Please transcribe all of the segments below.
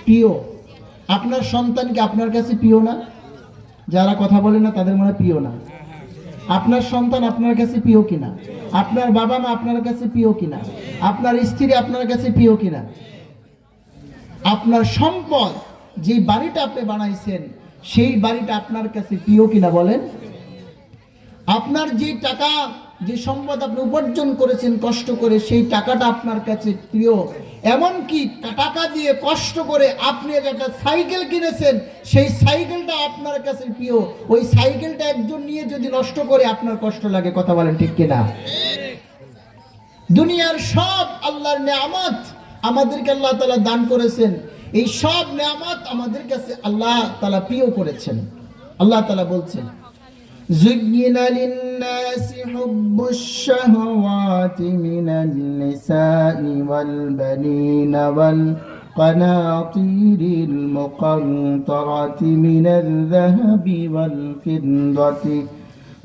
প্রিয়। আপনার সন্তান কি আপনার কাছে প্রিয় না? যারা কথা বলে না তাদের মনে প্রিয় না। আপনার সন্তান আপনার কাছে প্রিয় কিনা? আপনার বাবা মা আপনার কাছে প্রিয় কিনা? আপনার স্ত্রী আপনার কাছে প্রিয় কিনা? আপনার সম্পদ, যে বাড়িটা আপনি বানাইছেন, সেই বাড়িটা আপনার কাছে প্রিয় কিনা বলেন? আপনার যে টাকা, যে সম্পদ আপনি উপার্জন করেছেন কষ্ট করে, সেই টাকাটা আপনার কাছে প্রিয়। এমনকি টাকা দিয়ে কষ্ট করে আপনি একটা সাইকেল কিনেছেন, সেই সাইকেলটা আপনার কাছে প্রিয়। ওই সাইকেলটা একজন নিয়ে যদি নষ্ট করে আপনার কষ্ট লাগে, কথা বলেন ঠিক কিনা? দুনিয়ার সব আল্লাহর নেয়ামত আমাদেরকে আল্লাহ তাআলা দান করেছেন, এই সব নেয়ামত আমাদের কাছে আল্লাহ তাআলা প্রিয় করেছেন। আল্লাহ তাআলা বলছেন, زين للناس حب الشهوات من النساء والبنين والقناطير المقنطرة من الذهب والفضة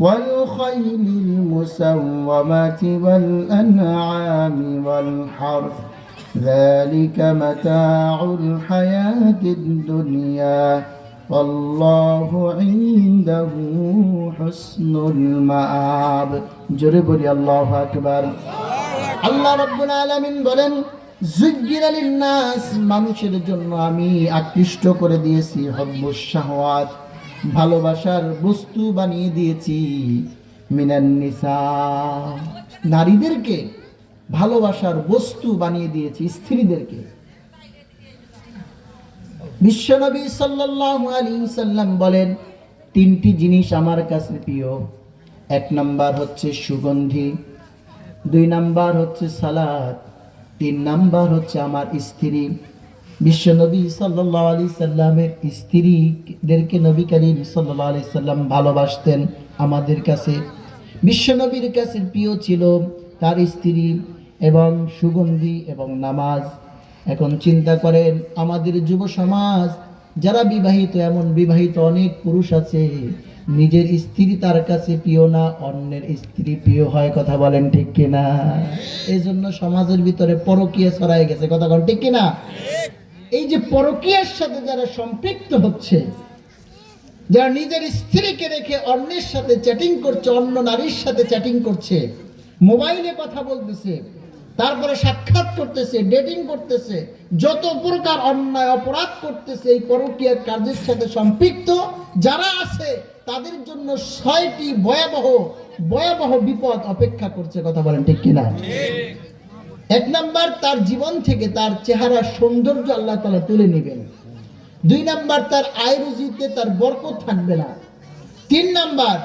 والخيل المسومة والأنعام والحرث ذلك متاع الحياة الدنيا والله عنده حسن المآب। জোরে বলি আল্লাহু আকবার। আল্লাহ রাব্বুল আলামিন বলেন, যুজ্জিনা লিন্নাস, মানুষের জন্য আমি আকৃষ্ট করে দিয়েছি হুব্বুশ শাহওয়াত, ভালোবাসার বস্তু বানিয়ে দিয়েছি, মিনান নিসা, নারীদেরকে ভালোবাসার বস্তু বানিয়ে দিয়েছি, স্ত্রীদেরকে। বিশ্বনবী সাল্লাল্লাহু আলাইহি সাল্লাম বলেন, তিনটি জিনিস আমার কাছে প্রিয়। এক নাম্বার হচ্ছে সুগন্ধি, দুই নাম্বার হচ্ছে সালাত, তিন নাম্বার হচ্ছে আমার স্ত্রী। বিশ্বনবী সাল্লাল্লাহু আলাইহি সাল্লামের স্ত্রীদেরকে নবী করিম সাল্লাল্লাহু আলাইহি সাল্লাম ভালোবাসতেন। আমাদের কাছে বিশ্বনবীর কাছে প্রিয় ছিল তার স্ত্রী এবং সুগন্ধি এবং নামাজ। এখন চিন্তা করেন, আমাদের যুব সমাজ যারা বিবাহিত, এমন বিবাহিত অনেক পুরুষ আছে, নিজের স্ত্রী তার কাছে প্রিয় না, অন্যের স্ত্রী প্রিয় হয়, কথা বলেন ঠিক কিনা? এই জন্য সমাজের ভিতরে পরকীয়া ছড়ায় গেছে, কথা বলেন ঠিক কিনা? এই যে পরকীয়ার সাথে যারা সম্পৃক্ত হচ্ছে, যারা নিজের স্ত্রীকে রেখে অন্যের সাথে চ্যাটিং করছে, অন্য নারীর সাথে চ্যাটিং করছে, মোবাইলে কথা বলতেছে, তারপরে সাক্ষাৎ করতেছে, ডেটিং করতেছে, যত প্রকার অন্যায় অপরাধ করতেছে, এই পরকীয়ার কাজের সাথে সম্পৃক্ত যারা আছে তাদের জন্য ৬টি ভয়াবহ বিপদ অপেক্ষা করছে, কথা বলেন ঠিক কিনা? এক নাম্বার, তার জীবন থেকে তার চেহারার সৌন্দর্য আল্লাহ তাআলা তুলে নেবেন। দুই নাম্বার, তার আয় রুজিতে তার বরকত থাকবে না। তিন নাম্বার,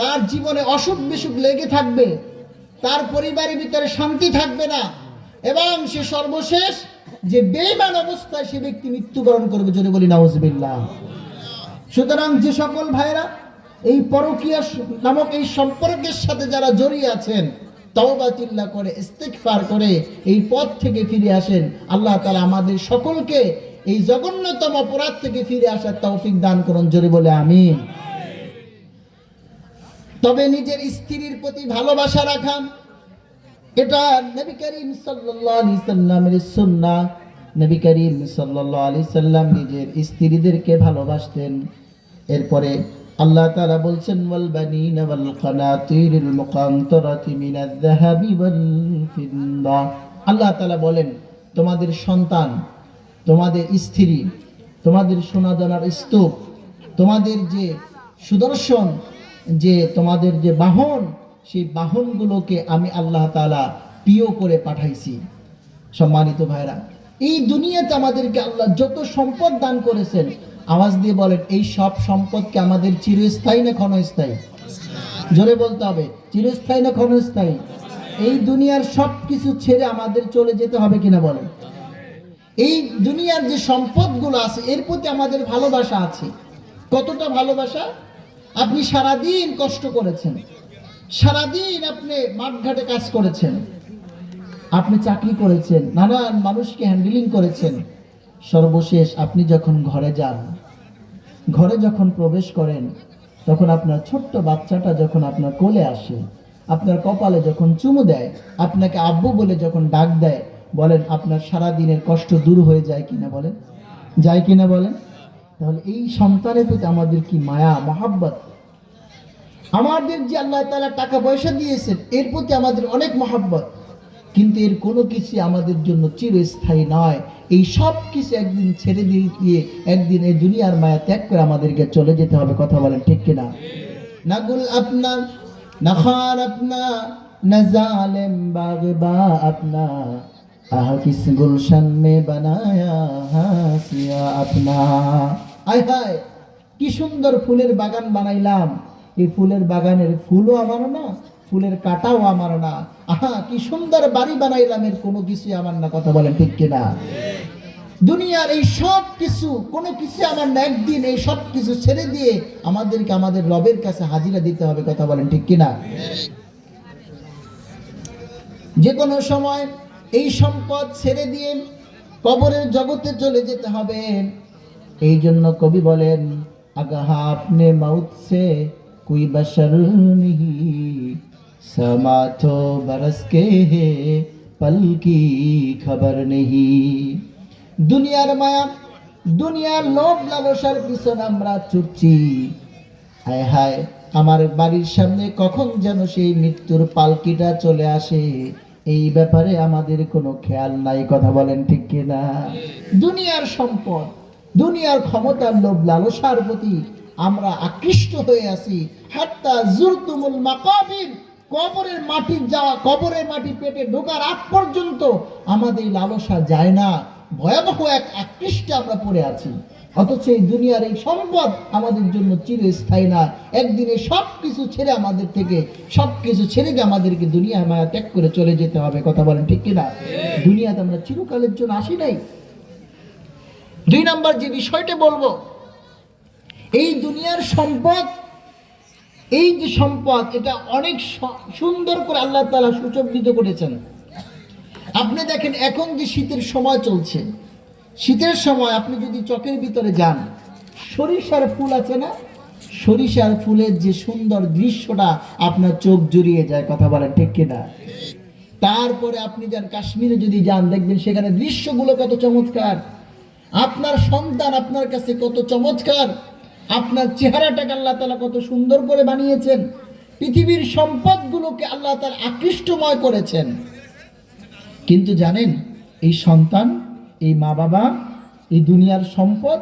তার জীবনে অসুখ বিসুখ লেগে থাকবে, তার পরিবারের ভিতরে শান্তি থাকবে না, এবং সে সর্বশেষ যে বেঈমান অবস্থায় সে ব্যক্তি মৃত্যুবরণ করবে। জোরে বলি নাউজুবিল্লাহ। সুতরাং যে সকল ভাইরা এই পরকীয়া নামক এই সম্পর্কের সাথে যারা জড়িয়ে আছেন, তওবা তিল্লা করে ইস্তিগফার করে এই পথ থেকে ফিরে আসেন। আল্লাহ তাআলা আমাদের সকলকে এই জঘন্যতম অপরাধ থেকে ফিরে আসার তৌফিক দান করুন। জোরে বলে আমিন। তবে নিজের স্ত্রীর প্রতি ভালোবাসা রাখা, এটা নবী করিম সাল্লাল্লাহু আলাইহি সাল্লামের সুন্নাহ। নবী করিম সাল্লাল্লাহু আলাইহি সাল্লাম নিজের স্ত্রীদেরকে ভালোবাসতেন। এরপরে আল্লাহ তাআলা বলছেন, ওয়াল বানিনা ওয়াল কানাতিরিল মুকানতারাতি মিনাজ যাহাবি ওয়াল ফিদ্দা। আল্লাহ তাআলা বলেন, তোমাদের সন্তান, তোমাদের স্ত্রী, তোমাদের সোনাদানার স্তূপ, তোমাদের যে সুদর্শন, যে তোমাদের যে বাহন, সেই বাহনগুলোকে আমি আল্লাহ তাআলা প্রিয় করে পাঠাইছি। সম্মানিত ভাইরা, এই দুনিয়াতে আমাদেরকে আল্লাহ যত সম্পদ দান করেছেন, আওয়াজ দিয়ে বলেন, এই সব সম্পদকে আমাদের চিরস্থায়ী না ক্ষণস্থায়ী? জোরে বলতে হবে, চিরস্থায়ী না ক্ষণস্থায়ী? এই দুনিয়ার সব কিছু ছেড়ে আমাদের চলে যেতে হবে কিনা বলেন? এই দুনিয়ার যে সম্পদগুলো আছে এর প্রতি আমাদের ভালোবাসা আছে। কতটা ভালোবাসা? আপনি সারাদিন কষ্ট করেছেন, সারাদিন আপনি মাঠঘাটে কাজ করেছেন, আপনি চাকরি করেছেন, নানান মানুষকে হ্যান্ডেলিং করেছেন, সর্বশেষ আপনি যখন ঘরে যান, ঘরে যখন প্রবেশ করেন, তখন আপনার ছোট্ট বাচ্চাটা যখন আপনার কোলে আসে, আপনার কপালে যখন চুমু দেয়, আপনাকে আব্বু বলে যখন ডাক দেয়, বলেন আপনার সারা দিনের কষ্ট দূর হয়ে যায় কিনা বলেন? যায় কিনা বলেন? তাহলে এই সন্তানের প্রতি আমাদের কি মায়া মহাব্বত, আমাদের যে আল্লাহ তাআলা টাকা পয়সা দিয়েছেন এর প্রতি আমাদের অনেক মহাব্বত, কিন্তু এর কোনো কিছু আমাদের জন্য চিরস্থায়ী নয়। এই সব কিছু একদিন ছেড়ে দিয়ে একদিন এই দুনিয়ার মায়া ত্যাগ করে আমাদেরকে চলে যেতে হবে। কথা বলেন ঠিক কিনা? না গুল আপনা, না খার আপনা, না জালেম বাগবা আপনা, আহ কিস গুলশন মে বানায়া হাসিয়া আপনা। আয় হায়, কি সুন্দর ফুলের বাগান বানাইলাম, এই ফুলের বাগানের ফুলও আমার না, ফুলের কাটাও আমার না। আহা কি সুন্দর বাড়ি বানাইলাম, এর কোনো কিছু আমার না। কথা বলেন ঠিক কিনা? দুনিয়ার এই সব কিছু কোনো কিছু আমার না। একদিন এই সব কিছু ছেড়ে দিয়ে আমাদেরকে আমাদের রবের কাছে হাজিরা দিতে হবে। কথা বলেন ঠিক কিনা? যে কোনো সময় এই সম্পদ ছেড়ে দিয়ে কবরের জগতে চলে যেতে হবে। এই জন্য কবি বলেন, আগাহা আপনে মাউত সে कोई बशर नहीं, समा तो बरस के है पल की खबर नहीं। দুনিয়ার মায়া, দুনিয়ার লোভ লালসার পিছনে আমরা ছুটছি। হায় হায়, আমার বাড়ির সামনে কখন যেন সেই মৃত্যুর পালকিটা চলে আসে, এই ব্যাপারে আমাদের কোনো খেয়াল নাই। কথা বলেন ঠিক কিনা? দুনিয়ার সম্পদ, দুনিয়ার ক্ষমতার লোভ লালসার প্রতি আমরা আকৃষ্ট হয়ে আছি। হাত্তা জুরতুমুল মাকাবির, কবরের মাটি যাওয়া, কবরের মাটি পেটে ঢোকার আগ পর্যন্ত আমাদের লালসা যায় না। ভয়াবহ এক আকৃষ্টে আমরা পড়ে আছি। অথচ এই দুনিয়ার এই সম্পদ আমাদের জন্য চিরস্থায়ী না। একদিনে সব কিছু ছেড়ে আমাদের থেকে, সব কিছু ছেড়ে দিয়ে আমাদেরকে দুনিয়ার মায়া ত্যাগ করে চলে যেতে হবে। কথা বলেন ঠিক কিনা? দুনিয়াতে আমরা চিরকালের জন্য আসি নাই। 2 নাম্বার যে বিষয়টা বলবো, এই দুনিয়ার সম্পদ, এই যে সম্পদ, এটা অনেক সুন্দর করে আল্লাহ তাআলা সুসজ্জিত করেছেন। আপনি দেখেন এখন যে শীতের সময় চলছে, শীতের সময় আপনি যদি চকের ভিতরে যান, সরিষার ফুল আছে না, সরিষার ফুলের যে সুন্দর দৃশ্যটা আপনার চোখ জুড়িয়ে যায়। কথা বলেন ঠিক কিনা? তারপরে আপনি যান কাশ্মীরে যদি যান, দেখবেন সেখানে দৃশ্যগুলো কত চমৎকার। আপনার সন্তান আপনার কাছে কত চমৎকার, আপনার চেহারাটাকে আল্লাহ তাআলা কত সুন্দর করে বানিয়েছেন। পৃথিবীর সম্পদগুলোকে আল্লাহ তাআলা আকৃষ্টময় করেছেন। কিন্তু জানেন, এই সন্তান, এই মা বাবা, এই দুনিয়ার সম্পদ,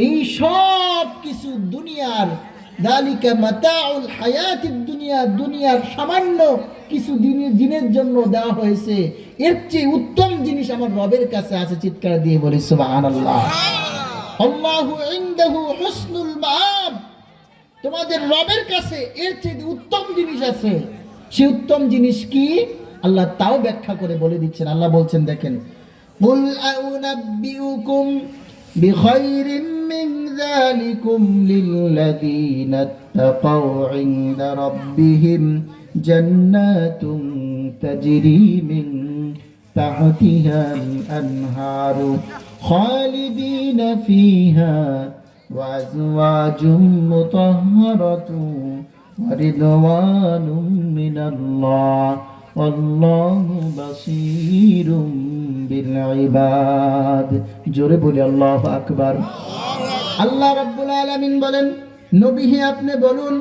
এই সব কিছু দুনিয়ার, যালিকা মাতাউল হায়াতিদ দুনিয়া, দুনিয়ার সামান্য কিছু দিনের জন্য দেওয়া হয়েছে। এর চেয়ে উত্তম জিনিস আমার রবের কাছে আছে। চিৎকার দিয়ে বলি সুবহানাল্লাহ। আল্লাহু ইনদাহু হুসনুল মাআব, তোমাদের রবের কাছে এর চেয়ে উত্তম জিনিস আছে। সেই উত্তম জিনিস কি আল্লাহ তাও ব্যাখ্যা করে বলে দিচ্ছেন। আল্লাহ বলছেন, দেখেন, কুল আউনাব্বিউকুম বিখাইরিম মিন যালিকুম লিল্লাযীনা তাকাউ ইনদা রাব্বিহিম জান্নাতুন তাজরি মিন তাহতিহাল আনহারু খালিদিনা ফিহা ওয়া আযওয়াজুম মুতাহহারাতুন ওয়া রিদওয়ানুম মিনাল্লাহ আল্লাহু বাসীরুম বিল ইবাদ। জোরে বলি আল্লাহু আকবার। আল্লাহ রাব্বুল আলামিন বলেন, নবী হে আপনি বলুন,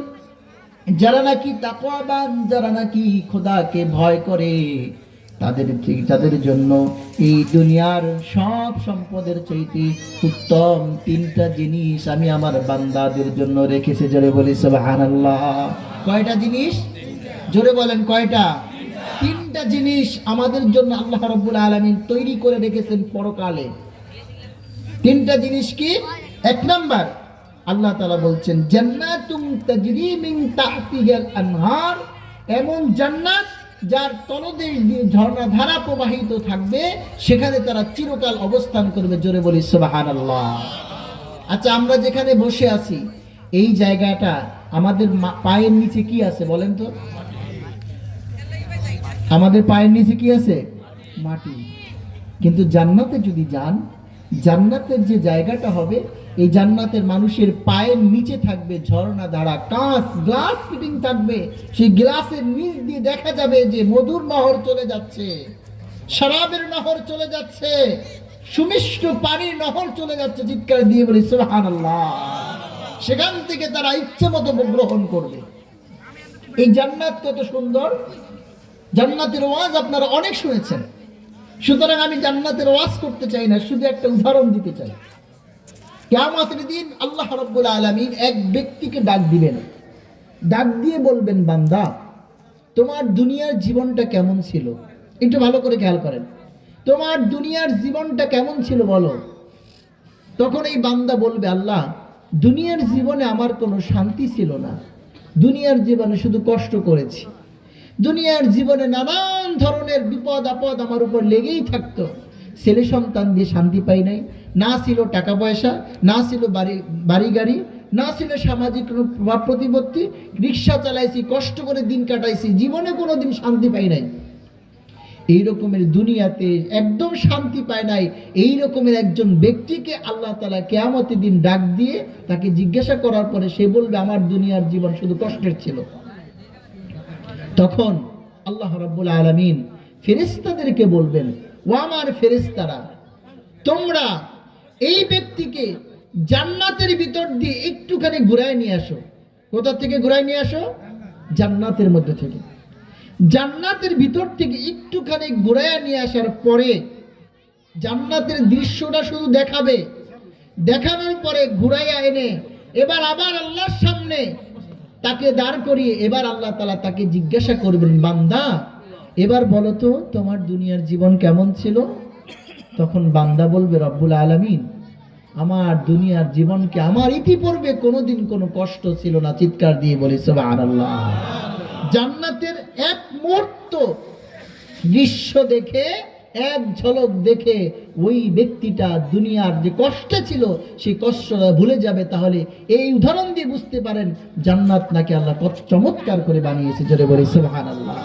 যারা নাকি তাকওয়াবান, যারা নাকি খোদাকে ভয় করে, তাদের জন্য এই দুনিয়ার সব সম্পদের চাইতে উত্তম 3টা জিনিস আমি আমার বান্দাদের জন্য রেখেছি। জোরে বলি সুবহানাল্লাহ। কয়টা জিনিস? জোরে বলেন কয়টা? 3টা জিনিস আমাদের জন্য আল্লাহ রাব্বুল আলামিন তৈরি করে রেখেছেন পরকালে। 3টা জিনিস কি? 1 নাম্বার, আল্লাহ তাআলা বলছেন, জান্নাতুম তাজরি মিন তাহতিহাল আনহার, এমন জান্নাত যার তলদেশ দিয়ে ঝর্ণা ধারা প্রবাহিত থাকবে, সেখানে তারা চিরকাল অবস্থান করবে। জোরে বলি সুবহানাল্লাহ। আচ্ছা, আমরা যেখানে বসে আছি এই জায়গাটা, আমাদের পায়ের নিচে কি আছে বলেন তো? আমাদের পায়ের নিচে কি আছে? মাটি। কিন্তু জান্নাতে যদি যান, জান্নাতের যে জায়গাটা হবে, এই জান্নাতের মানুষের পায়ের নিচে থাকবে ঝর্ণা ধারা, কাঁচ গ্লাস ফিটিং থাকবে। সেই গ্লাসের নিচ দিয়ে দেখা যাবে যে মধুর নহর চলে যাচ্ছে, শরাবের নহর চলে যাচ্ছে, সুমিষ্ট পানির নহর চলে যাচ্ছে, চিৎকার দিয়ে বলি সুবহানাল্লাহ। সেখান থেকে তারা ইচ্ছে মতো গ্রহণ করবে। এই জান্নাত কত সুন্দর! জান্নাতের ওয়াজ আপনারা অনেক শুনেছেন, সুতরাং আমি জান্নাতের ওয়াজ করতে চাই না, শুধু একটা উদাহরণ দিতে চাই। কিয়ামতের দিন আল্লাহ রাব্বুল আলামিন এক ব্যক্তিকে ডাক দিবেন, ডাক দিয়ে বলবেন, বান্দা তোমার দুনিয়ার জীবনটা কেমন ছিল? একটু ভালো করে খেয়াল করেন, তোমার দুনিয়ার জীবনটা কেমন ছিল বলো। তখন এই বান্দা বলবে, আল্লাহ দুনিয়ার জীবনে আমার কোনো শান্তি ছিল না, দুনিয়ার জীবনে শুধু কষ্ট করেছি, দুনিয়ার জীবনে নানান ধরনের বিপদ আপদ আমার উপর লেগেই থাকতো, ছেলে সন্তান দিয়ে শান্তি পাই নাই, না ছিল টাকা পয়সা, না ছিল বাড়ি গাড়ি, না ছিল সামাজিক কোনো প্রভাব প্রতিপত্তি, রিক্সা চালাইছি, কষ্ট করে দিন কাটাইছি, জীবনে কোনো দিন শান্তি পাই নাই। এই রকমের দুনিয়াতে একদম শান্তি পায় নাই, এই রকমের একজন ব্যক্তিকে আল্লাহ তাআলা কিয়ামতের দিন ডাক দিয়ে তাকে জিজ্ঞাসা করার পরে সে বলবে, আমার দুনিয়ার জীবন শুধু কষ্টের ছিল। তখন আল্লাহ রাব্বুল আলামিন ফেরেশতাদেরকে বলবেন, ও আমার ফেরেশতারা, তোমরা এই ব্যক্তিকে জান্নাতের ভিতর দিয়ে একটুখানি ঘুরায় নিয়ে আসো। কোথা থেকে ঘুরায় নিয়ে আসো? জান্নাতের মধ্যে থেকে। জান্নাতের ভিতর থেকে একটুখানি ঘুরায় নিয়ে আসার পরে জান্নাতের দৃশ্যটা শুধু দেখাবে, দেখানোর পরে ঘুরাইয়া এনে এবার আবার আল্লাহর সামনে তাকে দাঁড় করিয়ে এবার আল্লাহ তাআলা তাকে জিজ্ঞাসা করবেন, বান্দা এবার বলো তো তোমার দুনিয়ার জীবন কেমন ছিল? তখন বান্দা বলবে, রব্বুল আলামিন আমার দুনিয়ার জীবনকে আমার ইতিপূর্বে কোনোদিন কোনো কষ্ট ছিল না। চিৎকার দিয়ে বলি সুবহানাল্লাহ। জান্নাতের এক মুহূর্ত দৃশ্য দেখে, এক ঝলক দেখে ওই ব্যক্তিটা দুনিয়ার যে কষ্ট ছিল সেই কষ্টটা ভুলে যাবে। তাহলে এই উদাহরণ দিয়ে বুঝতে পারেন জান্নাত নাকি আল্লাহ কত চমৎকার করে বানিয়েছে। জোরে বলি সুবহানাল্লাহ।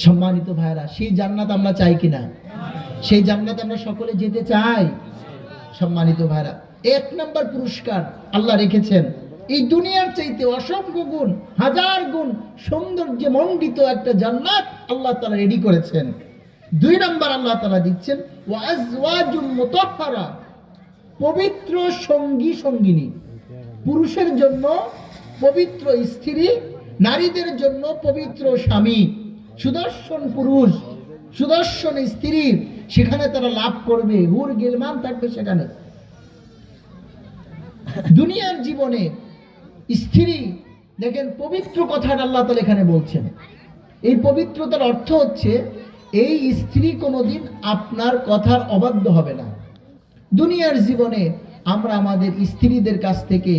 সম্মানিত ভাইরা, সেই জান্নাত আমরা চাই কিনা? সেই জান্নাত আমরা সকলে যেতে চাই। সম্মানিত ভাইরা, এক নম্বর পুরস্কার আল্লাহ রেখেছেন, এই দুনিয়ার চাইতে অসংখ্য গুণ, হাজার গুণ সৌন্দর্যে মণ্ডিত একটা জান্নাত আল্লাহ তাআলা রেডি করেছেন। দুই নম্বর আল্লাহ তাআলা দিচ্ছেন ওয়া আজওয়াজুম মুতাহহারা, পবিত্র সঙ্গী সঙ্গিনী। পুরুষের জন্য পবিত্র স্ত্রী, নারীদের জন্য পবিত্র স্বামী, সুদর্শন পুরুষ, সুদর্শন স্ত্রী সেখানে তারা লাভ করবে, হুর গিলমান থাকবে সেখানে। দুনিয়ার জীবনে স্ত্রী, দেখেন পবিত্র কথাটা আল্লাহ তাআলা এখানে বলছেন। এই পবিত্রতার অর্থ হচ্ছে এই স্ত্রী কোনোদিন আপনার কথার অবাধ্য হবে না। দুনিয়ার জীবনে আমরা আমাদের স্ত্রীদের কাছ থেকে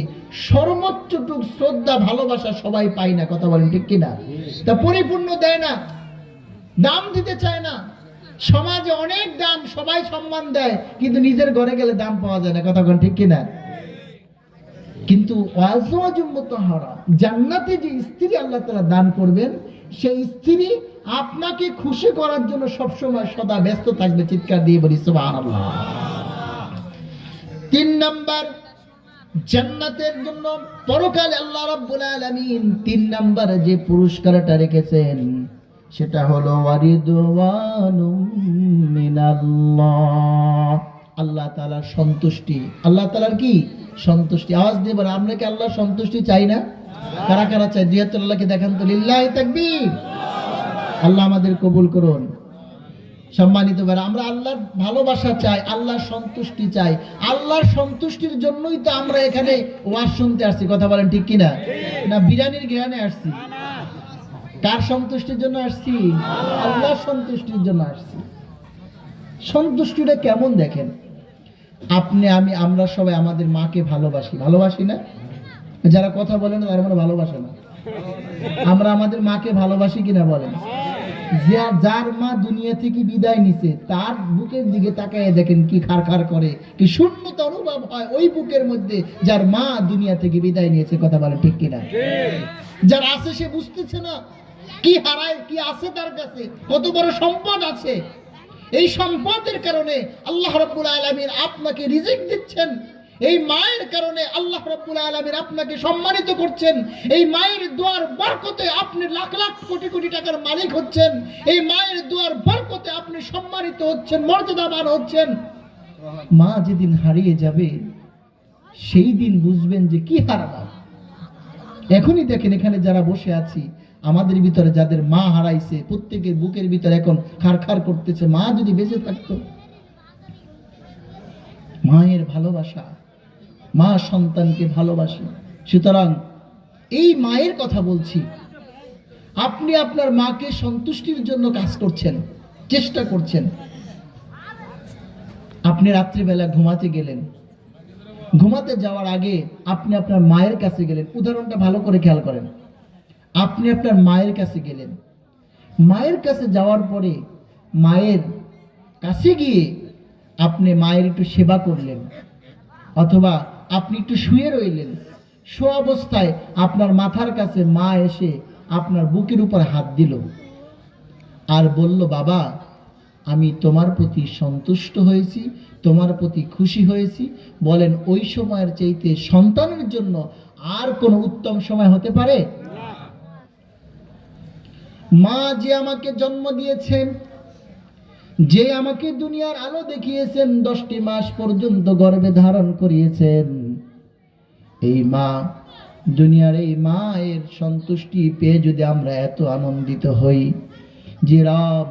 সর্বোচ্চটুক শ্রদ্ধা ভালোবাসা সবাই পাই না, কথা বলেন ঠিক কিনা? তা পরিপূর্ণ দেয় না, দাম দিতে চায় না। সমাজে অনেক দাম, সবাই সম্মান দেয়, কিন্তু নিজের ঘরে গেলে দাম পাওয়া যায় না, কথা বলেন ঠিক কিনা? কিন্তু আজওয়াজুম মুতাহহারা, জান্নাতে যে স্ত্রী আল্লাহ তাআলা দান করবেন সেই স্ত্রী আপনাকে খুশি করার জন্য সবসময় সদা ব্যস্ত থাকবে। চিৎকার দিয়ে বলি সুবহানাল্লাহ। তিন নাম্বার, জান্নাতের জন্য পরকালে আল্লাহ রাব্বুল আলামিন তিন নাম্বারে যে পুরস্কারটা রেখেছেন সেটা হলো ওয়ারিদওয়ানুম মিনাল্লাহ, আল্লাহ তাআলার সন্তুষ্টি। আল্লাহ তাআলার কি? সন্তুষ্টি। আওয়াজ দিয়ে বলেন, আমরা কি আল্লাহর সন্তুষ্টি চাই না? কারা কারা চাই? দুই হাত আল্লাহকে দেখান তো, লিল্লাহি তাকবীর। আল্লাহ আমাদের কবুল করুন। সম্মানিত ভাইরা, আমরা আল্লাহর ভালোবাসা চাই, আল্লাহর সন্তুষ্টি চাই। আল্লাহর সন্তুষ্টির জন্যই তো আমরা এখানে ওয়াজ শুনতে আসছি, কথা বলেন ঠিক কিনা? না বিরিয়ানির ঘ্রাণে আসছি? কার সন্তুষ্টির জন্য আসছি? আল্লাহর সন্তুষ্টির জন্য আসছি। সন্তুষ্টিটা কেমন দেখেন, আপনি আমি আমরা সবাই আমাদের মাকে ভালোবাসি, ভালোবাসি না? যারা কথা বলেন তারা মানে ভালোবাসে না। আমরা আমাদের মাকে ভালোবাসি কিনা বলেন? যার মা দুনিয়া থেকে বিদায় নিছে তার বুকের দিকে তাকায় দেখেন কি খারখার করে, কি শূন্যতা অনুভব হয় ওই বুকের মধ্যে যার মা দুনিয়া থেকে বিদায় নিয়েছে, কথা বলেন ঠিক কিনা? যার আছে সে বুঝতেছে না কি হারায়, কি আছে তার কাছে, কত বড় সম্পদ আছে। এই সম্পদের কারণে আল্লাহ রাব্বুল আলামিন আপনাকে রিজিক দিচ্ছেন, এই মায়ের কারণে আল্লাহ রাব্বুল আলামিন আপনাকে সম্মানিত করছেন। এই মায়ের দোয়ার বরকতে আপনি লাখ লাখ কোটি কোটি টাকার মালিক হচ্ছেন। এই মায়ের দোয়ার বরকতে আপনি সম্মানিত হচ্ছেন, মর্যাদাবান হচ্ছেন। মা যেদিন হারিয়ে যাবে সেই দিন বুঝবেন যে কি হারালাম। এখনই দেখেন এখানে যারা বসে আছি, আমাদের ভিতরে যাদের মা হারাইছে, প্রত্যেকের বুকের ভিতরে এখন খারখার করতেছে, মা যদি বেঁচে থাকতো। মায়ের ভালোবাসা, মা সন্তানকে ভালোবাসে। সুতরাং এই মায়ের কথা বলছি, আপনি আপনার মাকে সন্তুষ্টির জন্য কাজ করছেন, চেষ্টা করছেন। আপনি রাত্রিবেলা ঘুমাতে গেলেন, ঘুমাতে যাওয়ার আগে আপনি আপনার মায়ের কাছে গেলেন। উদাহরণটা ভালো করে খেয়াল করেন। আপনি আপনার মায়ের কাছে গেলেন, মায়ের কাছে যাওয়ার পরে মায়ের কাছে গিয়ে আপনি মায়ের একটু সেবা করলেন, অথবা আপনি একটু শুয়ে রইলেন। শোয়া অবস্থায় আপনার মাথার কাছে মা এসে আপনার বুকের উপর হাত দিল আর বলল, বাবা আমি তোমার প্রতি সন্তুষ্ট হয়েছি, তোমার প্রতি খুশি হয়েছি। বলেন ওই সময়ের চাইতে সন্তানের জন্য আর কোন উত্তম সময় হতে পারে? মা যে আমাকে জন্ম দিয়েছেন, যে আমাকে দুনিয়ার আলো দেখিয়েছেন, 10টি মাস পর্যন্ত গর্ভে ধারণ করিয়েছেন, এই মা, দুনিয়ার এই মায়ের সন্তুষ্টি পেয়ে যদি আমরা এত আনন্দিত হই, যে রব,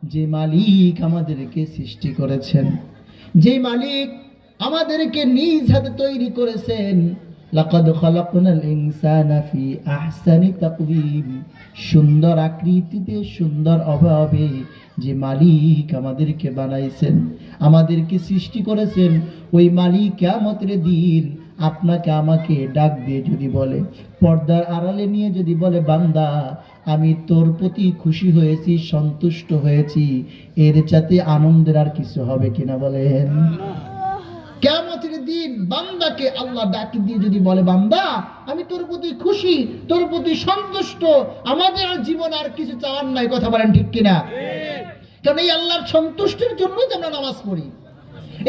যে মালিক আমাদেরকে সৃষ্টি করেছেন, যে মালিক আমাদেরকে নিজ হাতে তৈরি করেছেন, লাকাদ খালাকনাল ইনসানা ফি আহসানি তাকওয়িম, সুন্দর আকৃতিতে, সুন্দর অভাবে যে মালিক আমাদেরকে বানাইছেন, আমাদেরকে সৃষ্টি করেছেন, ওই মালিক কিয়ামতের দিন আপনাকে আমাকে ডাক দিয়ে যদি বলে, পর্দার আড়ালে নিয়ে যদি বলে, বান্দা আমি তোর প্রতি খুশি হয়েছি, সন্তুষ্ট হয়েছি, এর চাইতে আনন্দের আর কিছু হবে কিনা বলেন? কিয়ামতের দিন বান্দাকে আল্লাহ ডাক দিয়ে যদি বলে, বান্দা আমি তোর প্রতি খুশি, তোর প্রতি সন্তুষ্ট, আমাদের আর জীবন আর কিছু চাওয়ার নাই। কথা বলেন ঠিক কিনা? কারণ এই আল্লাহর সন্তুষ্টির জন্যই আমরা নামাজ পড়ি,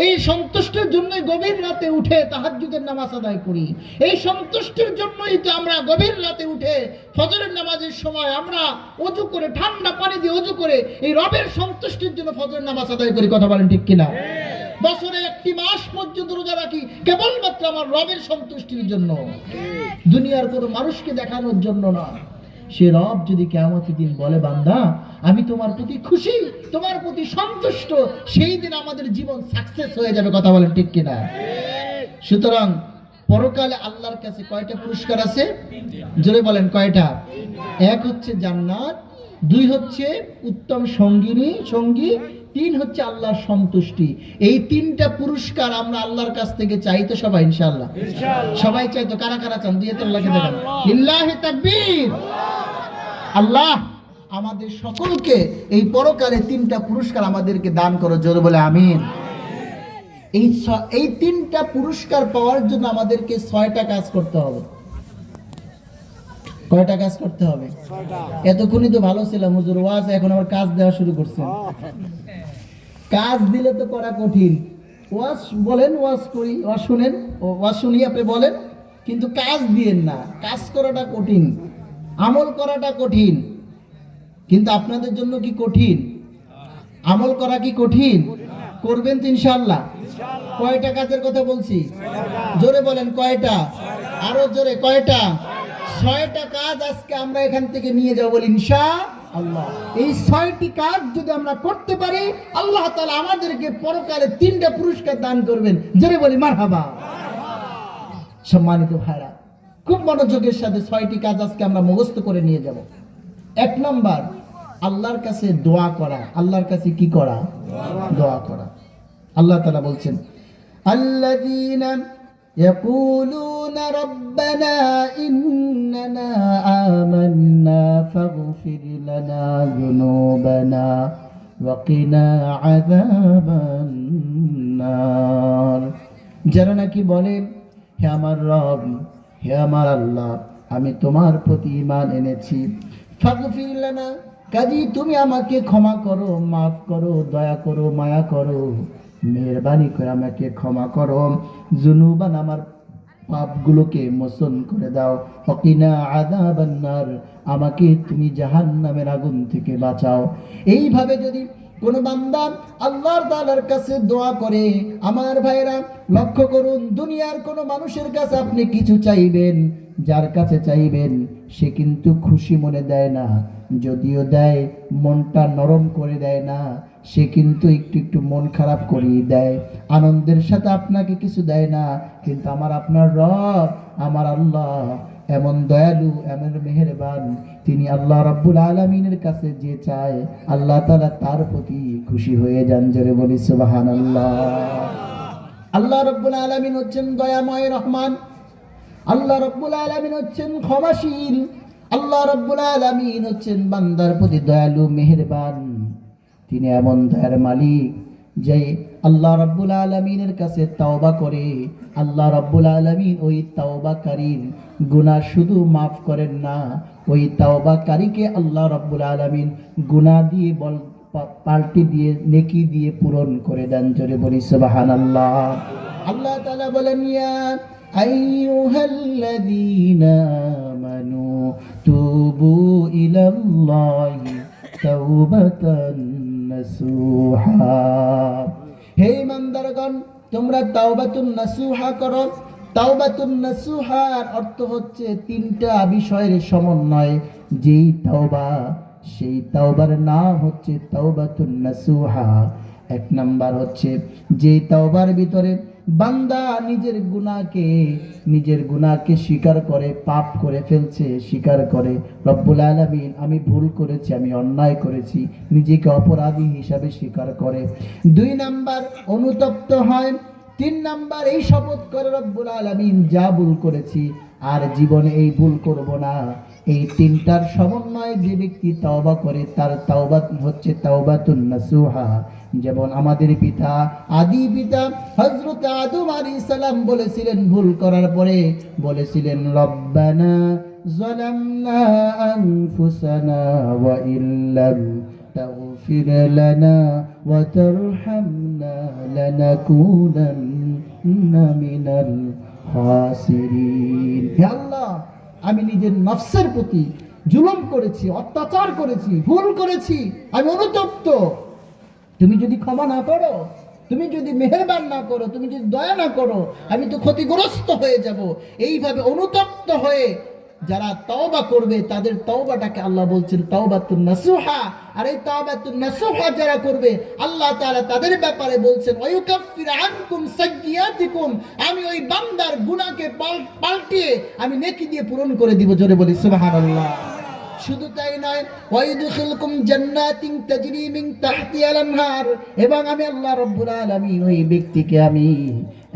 এই সন্তুষ্টির জন্যই গভীর রাতে উঠে তাহাজ্জুদের নামাজ আদায় করি, এই সন্তুষ্টির জন্যই তো আমরা গভীর রাতে উঠে ফজরের নামাজের সময় আমরা ওযু করে, ঠান্ডা পানি দিয়ে ওযু করে এই রবের সন্তুষ্টির জন্য ফজরের নামাজ আদায় করি। কথা বলেন ঠিক কিনা? বছরে 1টি মাস পর্যন্ত রোজা রাখি কেবলমাত্র আমার রবের সন্তুষ্টির জন্য, দুনিয়ার কোনো মানুষকে দেখানোর জন্য না। সে রব যদি কিয়ামতের দিন বলে, বান্দা আমি তোমার প্রতি খুশি, তোমার প্রতি সন্তুষ্ট, সেই দিন আমাদের জীবন সাকসেস হয়ে যাবে। কথা বলেন ঠিক কিনা? সুতরাং পরকালে আল্লাহর কাছে কয়টা পুরস্কার আছে? জোরে বলেন কয়টা? 1 হচ্ছে জান্নাত, 2 হচ্ছে উত্তম সঙ্গী, 3 হচ্ছে আল্লাহর সন্তুষ্টি। এই 3টা পুরস্কার আমরা আল্লাহর কাছ থেকে চাই তো সবাই? ইনশাআল্লাহ সবাই চাই তো? কারা কারা চান? দিয়ে তো আল্লাহকে দেখান। লিল্লাহি তাকবীর। আল্লাহ আমাদের সকলকে এই পরকালে 3টা পুরস্কার আমাদেরকে দান করো। জোরে বলে আমিন। এই 3টা পুরস্কার পাওয়ার জন্য আমাদেরকে 6টা কাজ করতে হবে। কয়টা কাজ করতে হবে? এতক্ষণই তো ভালো ছিলাম হুজুর, ওয়াজ, এখন আবার কাজ দেওয়া শুরু করছেন। কাজ দিলে তো করা কঠিন। ওয়াজ বলেন, ওয়াজ করি, ওয়াজ শুনেন, ওয়াজ শুনি আপনি বলেন, কিন্তু কাজ দিয়েন না। কাজ করাটা কঠিন, আমল করাটা কঠিন, কিন্তু আপনাদের জন্য কি কঠিন? আমল করা কি কঠিন? করবেন তো ইনশাআল্লাহ? কয়টা কাজের কথা বলছি? জোরে বলেন কয়টা? আরো জোরে কয়টা? 6টা কাজ আজকে আমরা এখান থেকে নিয়ে যাব ইনশাআল্লাহ। এই 6টি কাজ যদি আমরা করতে পারি, আল্লাহ তাআলা আমাদেরকে পরকালে 3টা পুরস্কার দান করবেন। জোরে বলি মারহাবা। সম্মানিত ভাইরা, খুব মনোযোগের সাথে 6টি কাজ আজকে আমরা মুখস্থ করে নিয়ে যাব। 1 নাম্বার, আল্লাহর কাছে দোয়া করা। আল্লাহর কাছে কি করা? দোয়া করা। আল্লাহ তাআলা বলছেন, আল্লাযীনা ইয়াকুলুনা রাব্বানা ইন্নানা আমান্না ফাগফির লানা যুনুবানা ওয়া কিনা আযাবান নার। যারা নাকি বলে, হে আমার রব, হে আমার আল্লাহ, আমি তোমার প্রতি ঈমান এনেছি, ফাগফির লানা, কাজী তুমি আমাকে ক্ষমা করো, মাফ করো, দয়া করো, মায়া করো, মেহেরবানি করে আমাকে ক্ষমা করো, যুনুবান, আমার পাপগুলোকে মোচন করে দাও। ওয়াকিনা আযাবান নার, আমাকে তুমি জাহান্নামের আগুন থেকে বাঁচাও। এইভাবে যদি কোন বান্দা আল্লাহর তাআলার কাছে দোয়া করে, আমার ভাইরা লক্ষ্য করুন, দুনিয়ার কোন মানুষের কাছে আপনি কিছু চাইবেন, যার কাছে চাইবেন সে কিন্তু খুশি মনে দেয় না, যদিও দেয় মনটা নরম করে দেয় না, সে কিন্তু একটু একটু মন খারাপ করিয়ে দেয়, আনন্দের সাথে আপনাকে কিছু দেয় না। কিন্তু আমার আপনার রব, আমার আল্লাহ এমন দয়ালু, এমন মেহেরবান, তিনি আল্লাহ রাব্বুল আলামিনের কাছে যে চায় আল্লাহ তাআলা তার প্রতি খুশি হয়ে যান। জোরে বলি সুবহানাল্লাহ। আল্লাহ রাব্বুল আলামিন হচ্ছেন দয়াময় রহমান, আল্লাহ রাব্বুল আলামিন হচ্ছেন ক্ষমাশীল, আল্লাহ রাব্বুল আলামিন হচ্ছেন বান্দার প্রতি দয়ালু মেহেরবান। তিনি এমন দয়ার মালিক যে আল্লাহ রাব্বুল আলামিনের কাছে তওবা করে, আল্লাহ রাব্বুল আলামিন ওই তওবাকারীর গুনাহ শুধু মাফ করেন না, ওই তওবাকারীকে আল্লাহ রাব্বুল আলামিন গুনাহ দিয়ে পাল্টি দিয়ে নেকি দিয়ে পূরণ করে দেন। জোরে বলি সুবহানাল্লাহ। আল্লাহ তাআলা বলেন, ইয়া আইয়ুহাল্লাযীনা আমানু তুবু ইলাল্লাহি তাওবাতান নাসুহা। হে ইমানদারগণ, তোমরা তাওবাতুন নাসুহা করো। তাওবাতুন নাসুহার অর্থ হচ্ছে তিনটা বিষয়ের সমন্বয়। যেই তাওবা, সেই তাওবার নাম হচ্ছে তাওবাতুন নাসুহা। এক নাম্বার হচ্ছে যে তাওবার ভিতরে বান্দা নিজের গুনাহকে স্বীকার করে, পাপ করে ফেলছে, স্বীকার করে রব্বুল আলামিন আমি ভুল করেছি, আমি অন্যায় করেছি, নিজেকে অপরাধী হিসাবে স্বীকার করে। দুই নাম্বার অনুতপ্ত হয়। তিন নাম্বার এই শপথ করে রব্বুল আলামিন যা ভুল করেছি আর জীবনে এই ভুল করব না। এই তিনটার সমন্বয়ে যে ব্যক্তি তওবা করে তার তওবা হচ্ছে তাওবাতুন নাসুহা। যেমন আমাদের পিতা, আদি পিতা হযরত আদম আলাইহিস সালাম বলেছিলেন, ভুল করার পরে বলেছিলেন, রব্বানা যালামনা আনফুসানা ওয়া ইল্লাম তাগফির লানা ওয়া তারহামনা লানাকুনান্না মিনাল খাসিরিন। হে আল্লাহ, আমি নিজের নফসের প্রতি জুলুম করেছি, অত্যাচার করেছি, ভুল করেছি, আমি অনুতপ্ত। তুমি যদি ক্ষমা না করো, তুমি যদি মেহেরবান না করো, তুমি যদি দয়া না করো, আমি তো ক্ষতিগ্রস্ত হয়ে যাব। এইভাবে অনুতপ্ত হয়ে যারা তওবা করবে তাদের তওবাটাকে আল্লাহ বলছেন তাওবাতুন নাসুহা। আর এই তাওবাতুন নাসুহা যারা করবে আল্লাহ তাআলা তাদের ব্যাপারে বলছেন ওয়ায়ুকাফির আনকুম সাইয়্যাতিকুম, আমি ওই বান্দার গুনাহকে পাল্টিয়ে আমি নেকি দিয়ে পূরণ করে দিব। জোরে বলি সুবহানাল্লাহ। শুধু তাই নয়, ওয়াইদখিলকুম জান্নাতিন তাজরি মিন তাহতিহাল আনহার, এবং আমি আল্লাহ রাব্বুল আলামিন ওই ব্যক্তিকে আমি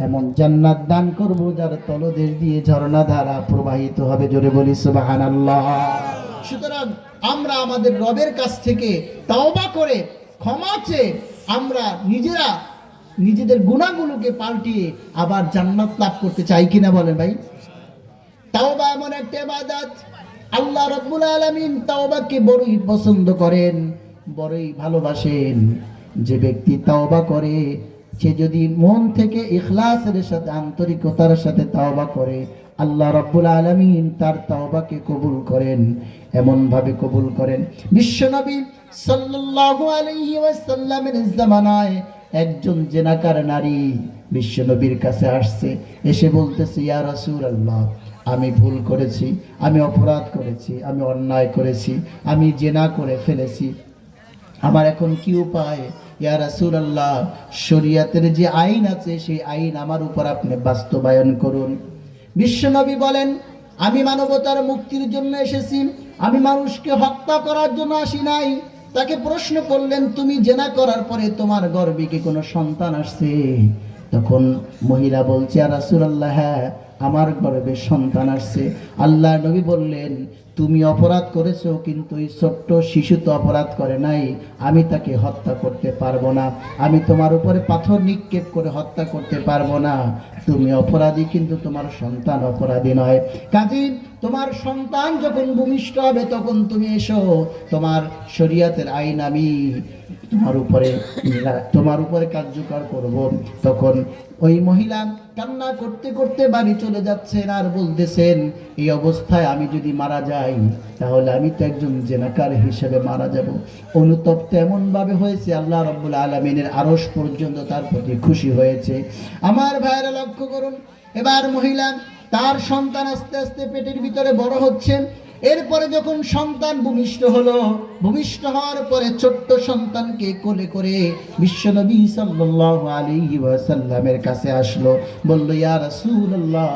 এমন জান্নাত দান করব যার তলদেশ দিয়ে ঝর্ণা ধারা প্রবাহিত হবে। জোরে বলি সুবহানাল্লাহ। সুতরাং আমরা আমাদের রবের কাছ থেকে তওবা করে ক্ষমা চেয়ে আমরা নিজেদের গুনাহগুলোকে পাল্টিয়ে আবার জান্নাত লাভ করতে চাই কিনা বলেন ভাই? তাওবা এমন একটা ইবাদত, আল্লাহ রাব্বুল আলামিন তাওবাকে বড়ই পছন্দ করেন, বড়ই ভালোবাসেন। যে ব্যক্তি তাওবা করে সে যদি মন থেকে ইখলাসের সাথে, আন্তরিকতার সাথে তাওবা করে, আল্লাহ রাব্বুল আলামিন তার তাওবাকে কবুল করেন। এমন ভাবে কবুল করেন, বিশ্বনবী সাল্লাল্লাহু আলাইহি ওয়াসাল্লামের জামানায় একজন জেনাকার নারী বিশ্বনবীর কাছে আসছে, এসে বলতেছে, ইয়া রাসূলুল্লাহ, আমি ভুল করেছি, আমি অপরাধ করেছি, আমি অন্যায় করেছি, আমি জেনা করে ফেলেছি, আমার এখন কি উপায়? ইয়া রাসূলুল্লাহ, শরীয়তের যে আইন আছে সেই আইন আমার উপর আপনি বাস্তবায়ন করুন। বিশ্বনবী বলেন, আমি মানবতার মুক্তির জন্য এসেছি, আমি মানুষকে হত্যা করার জন্য আসি নাই। তাকে প্রশ্ন করলেন, তুমি জেনা করার পরে তোমার গর্ভে কি কোনো সন্তান আসছে? তখন মহিলা বলছে, ইয়া রাসূলুল্লাহ, হ্যাঁ, আমার গর্ভে সন্তান আসছে। আল্লাহ নবী বললেন, তুমি অপরাধ করেছো, কিন্তু এই ছোট্ট শিশু তো অপরাধ করে নাই, আমি তাকে হত্যা করতে পারবো না, আমি তোমার উপরে পাথর নিক্ষেপ করে হত্যা করতে পারবো না। তুমি অপরাধী, কিন্তু তোমার সন্তান অপরাধী নয়। কাজেই তোমার সন্তান যখন ভূমিষ্ঠ হবে তখন তুমি এসো, তোমার শরীয়তের আইন আমি তোমার উপরে কার্যকর করব। তখন ওই মহিলা কান্না করতে করতে বাড়ি চলে যাচ্ছেন আর বলতেছেন, এই অবস্থায় আমি যদি মারা যাই তাহলে আমি তো একজন জেনাকার হিসেবে মারা যাব। অনুতপ্ত এমন ভাবে হয়েছে, আল্লাহ রাব্বুল আলামিনের আরশ পর্যন্ত তার প্রতি খুশি হয়েছে। আমার ভাইয়েরা লক্ষ্য করুন, এবার মহিলা তার সন্তান আস্তে আস্তে পেটের ভিতরে বড় হচ্ছে। এরপরে যখন সন্তান ভূমিষ্ঠ হলো, ভূমিষ্ঠ হওয়ার পরে ছোট্ট সন্তানকে কোলে করে বিশ্বনবী সাল্লাল্লাহু আলাইহি ওয়াসাল্লামের কাছে আসলো, বলল, ইয়া রাসূলুল্লাহ,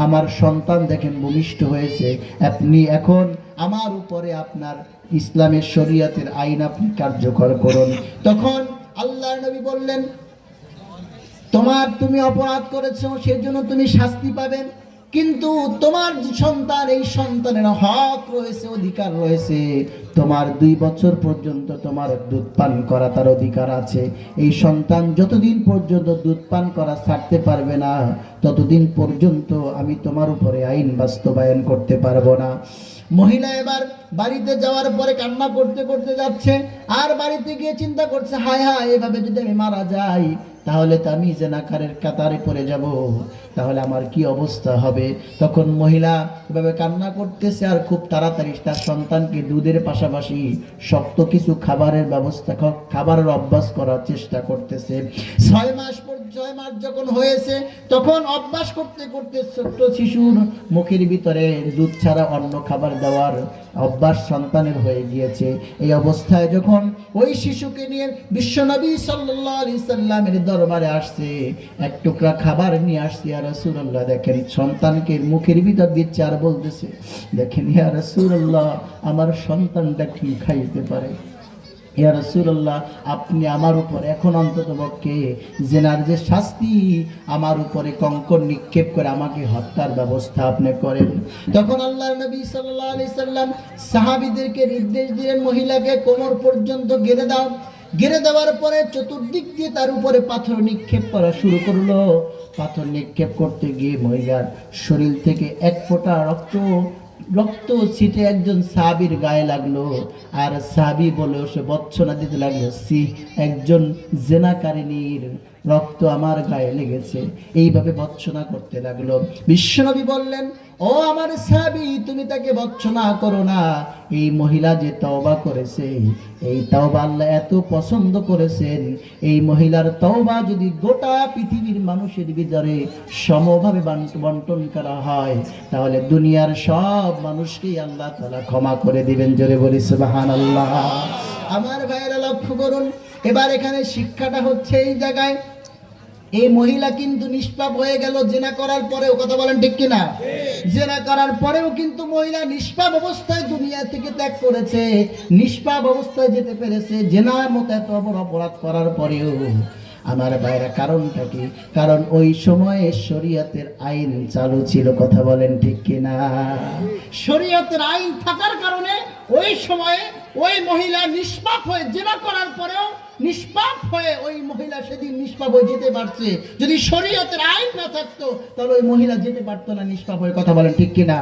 আমার সন্তান দেখেন ভূমিষ্ঠ হয়েছে, আপনি এখন আমার উপরে আপনার ইসলামের শরীয়তের আইন আপনি কার্যকর করুন। তখন আল্লাহর নবী বললেন, তুমি অপরাধ করেছো, সেজন্য তুমি শাস্তি পাবেন, কিন্তু তোমার সন্তান, এই সন্তানের হক রয়েছে, অধিকার রয়েছে। তোমার 2 বছর পর্যন্ত তোমার দুধ পান করা তার অধিকার আছে। এই সন্তান যতদিন পর্যন্ত দুধ পান করা ছাড়তে পারবে না, ততদিন পর্যন্ত আমি তোমার উপরে আইন বাস্তবায়ন করতে পারবো না। মহিলা এবার বাড়িতে যাওয়ার পরে কান্না করতে করতে যাচ্ছে, আর বাড়িতে গিয়ে চিন্তা করছে, হায় হায়, এভাবে যদি আমি মারা যাই তাহলে তো আমি জেনাকারের কাতারে পড়ে যাব, তাহলে আমার কি অবস্থা হবে। তখন মহিলা এভাবে কান্না করতেছে আর খুব তাড়াতাড়ি তার সন্তানকে দুধের পাশাপাশি শক্ত কিছু খাবারের ব্যবস্থা, খাবারের অভ্যাস করার চেষ্টা করতেছে। 6 মাস যখন হয়েছে, তখন অভ্যাস করতে করতে ছোট্ট শিশুর মুখের ভিতরে দুধ ছাড়া অন্য খাবার দেওয়ার অভ্যাস সন্তানের হয়ে গিয়েছে। এই অবস্থায় যখন ওই শিশুকে নিয়ে বিশ্বনবী সাল্লাল্লাহু আলাইহি সাল্লামের দরবারে আসছে, এক টুকরা খাবার নিয়ে আসছে, ইয়া রাসূলুল্লাহ, দেখেন সন্তানকে মুখের ভিতর দিচ্ছে আর বলতেছে, দেখেন ইয়া রাসূলুল্লাহ, আমার সন্তানটা কি খাইতে পারে, ইয়া রাসূলুল্লাহ, আপনি আমার উপর এখন অন্ততপক্ষে জেনার যে শাস্তি, আমার উপরে কঙ্কর নিক্ষেপ করে আমাকে হত্যার ব্যবস্থা আপনি করেন। তখন আল্লাহর নবী সাল্লাল্লাহু আলাইহি সাল্লাম সাহাবীদেরকে নির্দেশ দিলেন, মহিলাকে কোমর পর্যন্ত গেড়ে দাও। গেড়ে দেওয়ার পরে চতুর্দিক দিয়ে তার উপরে পাথর নিক্ষেপ করা শুরু করলো। পাথর নিক্ষেপ করতে গিয়ে মহিলার শরীর থেকে এক ফোঁটা রক্ত ছিটে একজন সাহাবীর গায়ে লাগলো, আর সাহাবী বলে সে বর্ষনা দিতে লাগলো, সি, একজন জেনাকারিনীর রক্ত আমার গায়ে লেগেছে। এইভাবে ভৎসনা করতে লাগলো। বিশ্বনবী বললেন, ও আমার সাহাবী, তুমি তাকে ভৎসনা করো না। এই মহিলা যে তওবা করেছে, এই তওবা আল্লাহ এত পছন্দ করেছেন, এই মহিলার তওবা যদি গোটা পৃথিবীর মানুষের ভিতরে সমভাবে বন্টন করা হয়, তাহলে দুনিয়ার সব মানুষকেই আল্লাহ তাআলা ক্ষমা করে দিবেন। জোরে বলি সুবহানাল্লাহ। আমার ভাইয়েরা লক্ষ্য করুন, এবার এখানে শিক্ষাটা হচ্ছে এই জায়গায়, এই মহিলা কিন্তু নিষ্পাপ হয়ে গেল জেনা করার পরেও, কথা বলেন ঠিক কিনা? জেনা করার পরেও কিন্তু মহিলা নিষ্পাপ অবস্থায় দুনিয়া থেকে ত্যাগ করেছে, নিষ্পাপ অবস্থায় যেতে পেরেছে। জেনার মতো এত বড় অপরাধ করার পরেও আমার ভাইরা, কারণটা কি? কারণ ওই সময়ে শরীয়তের আইন চালু ছিল, কথা বলেন ঠিক কিনা? শরীয়তের আইন থাকার কারণে ওই সময়ে ওই মহিলা নিষ্পাপ হয়ে জেনা করার পরেও নিষ্পাপ হয়ে ওই মহিলা সেদিন নিষ্পাপ হয়ে যেতে পারছে। যদি শরীয়তের আইন না থাকতো তাহলে ওই মহিলা যেতে পারতো না নিষ্পাপ হয়ে, কথা বলেন ঠিক কিনা?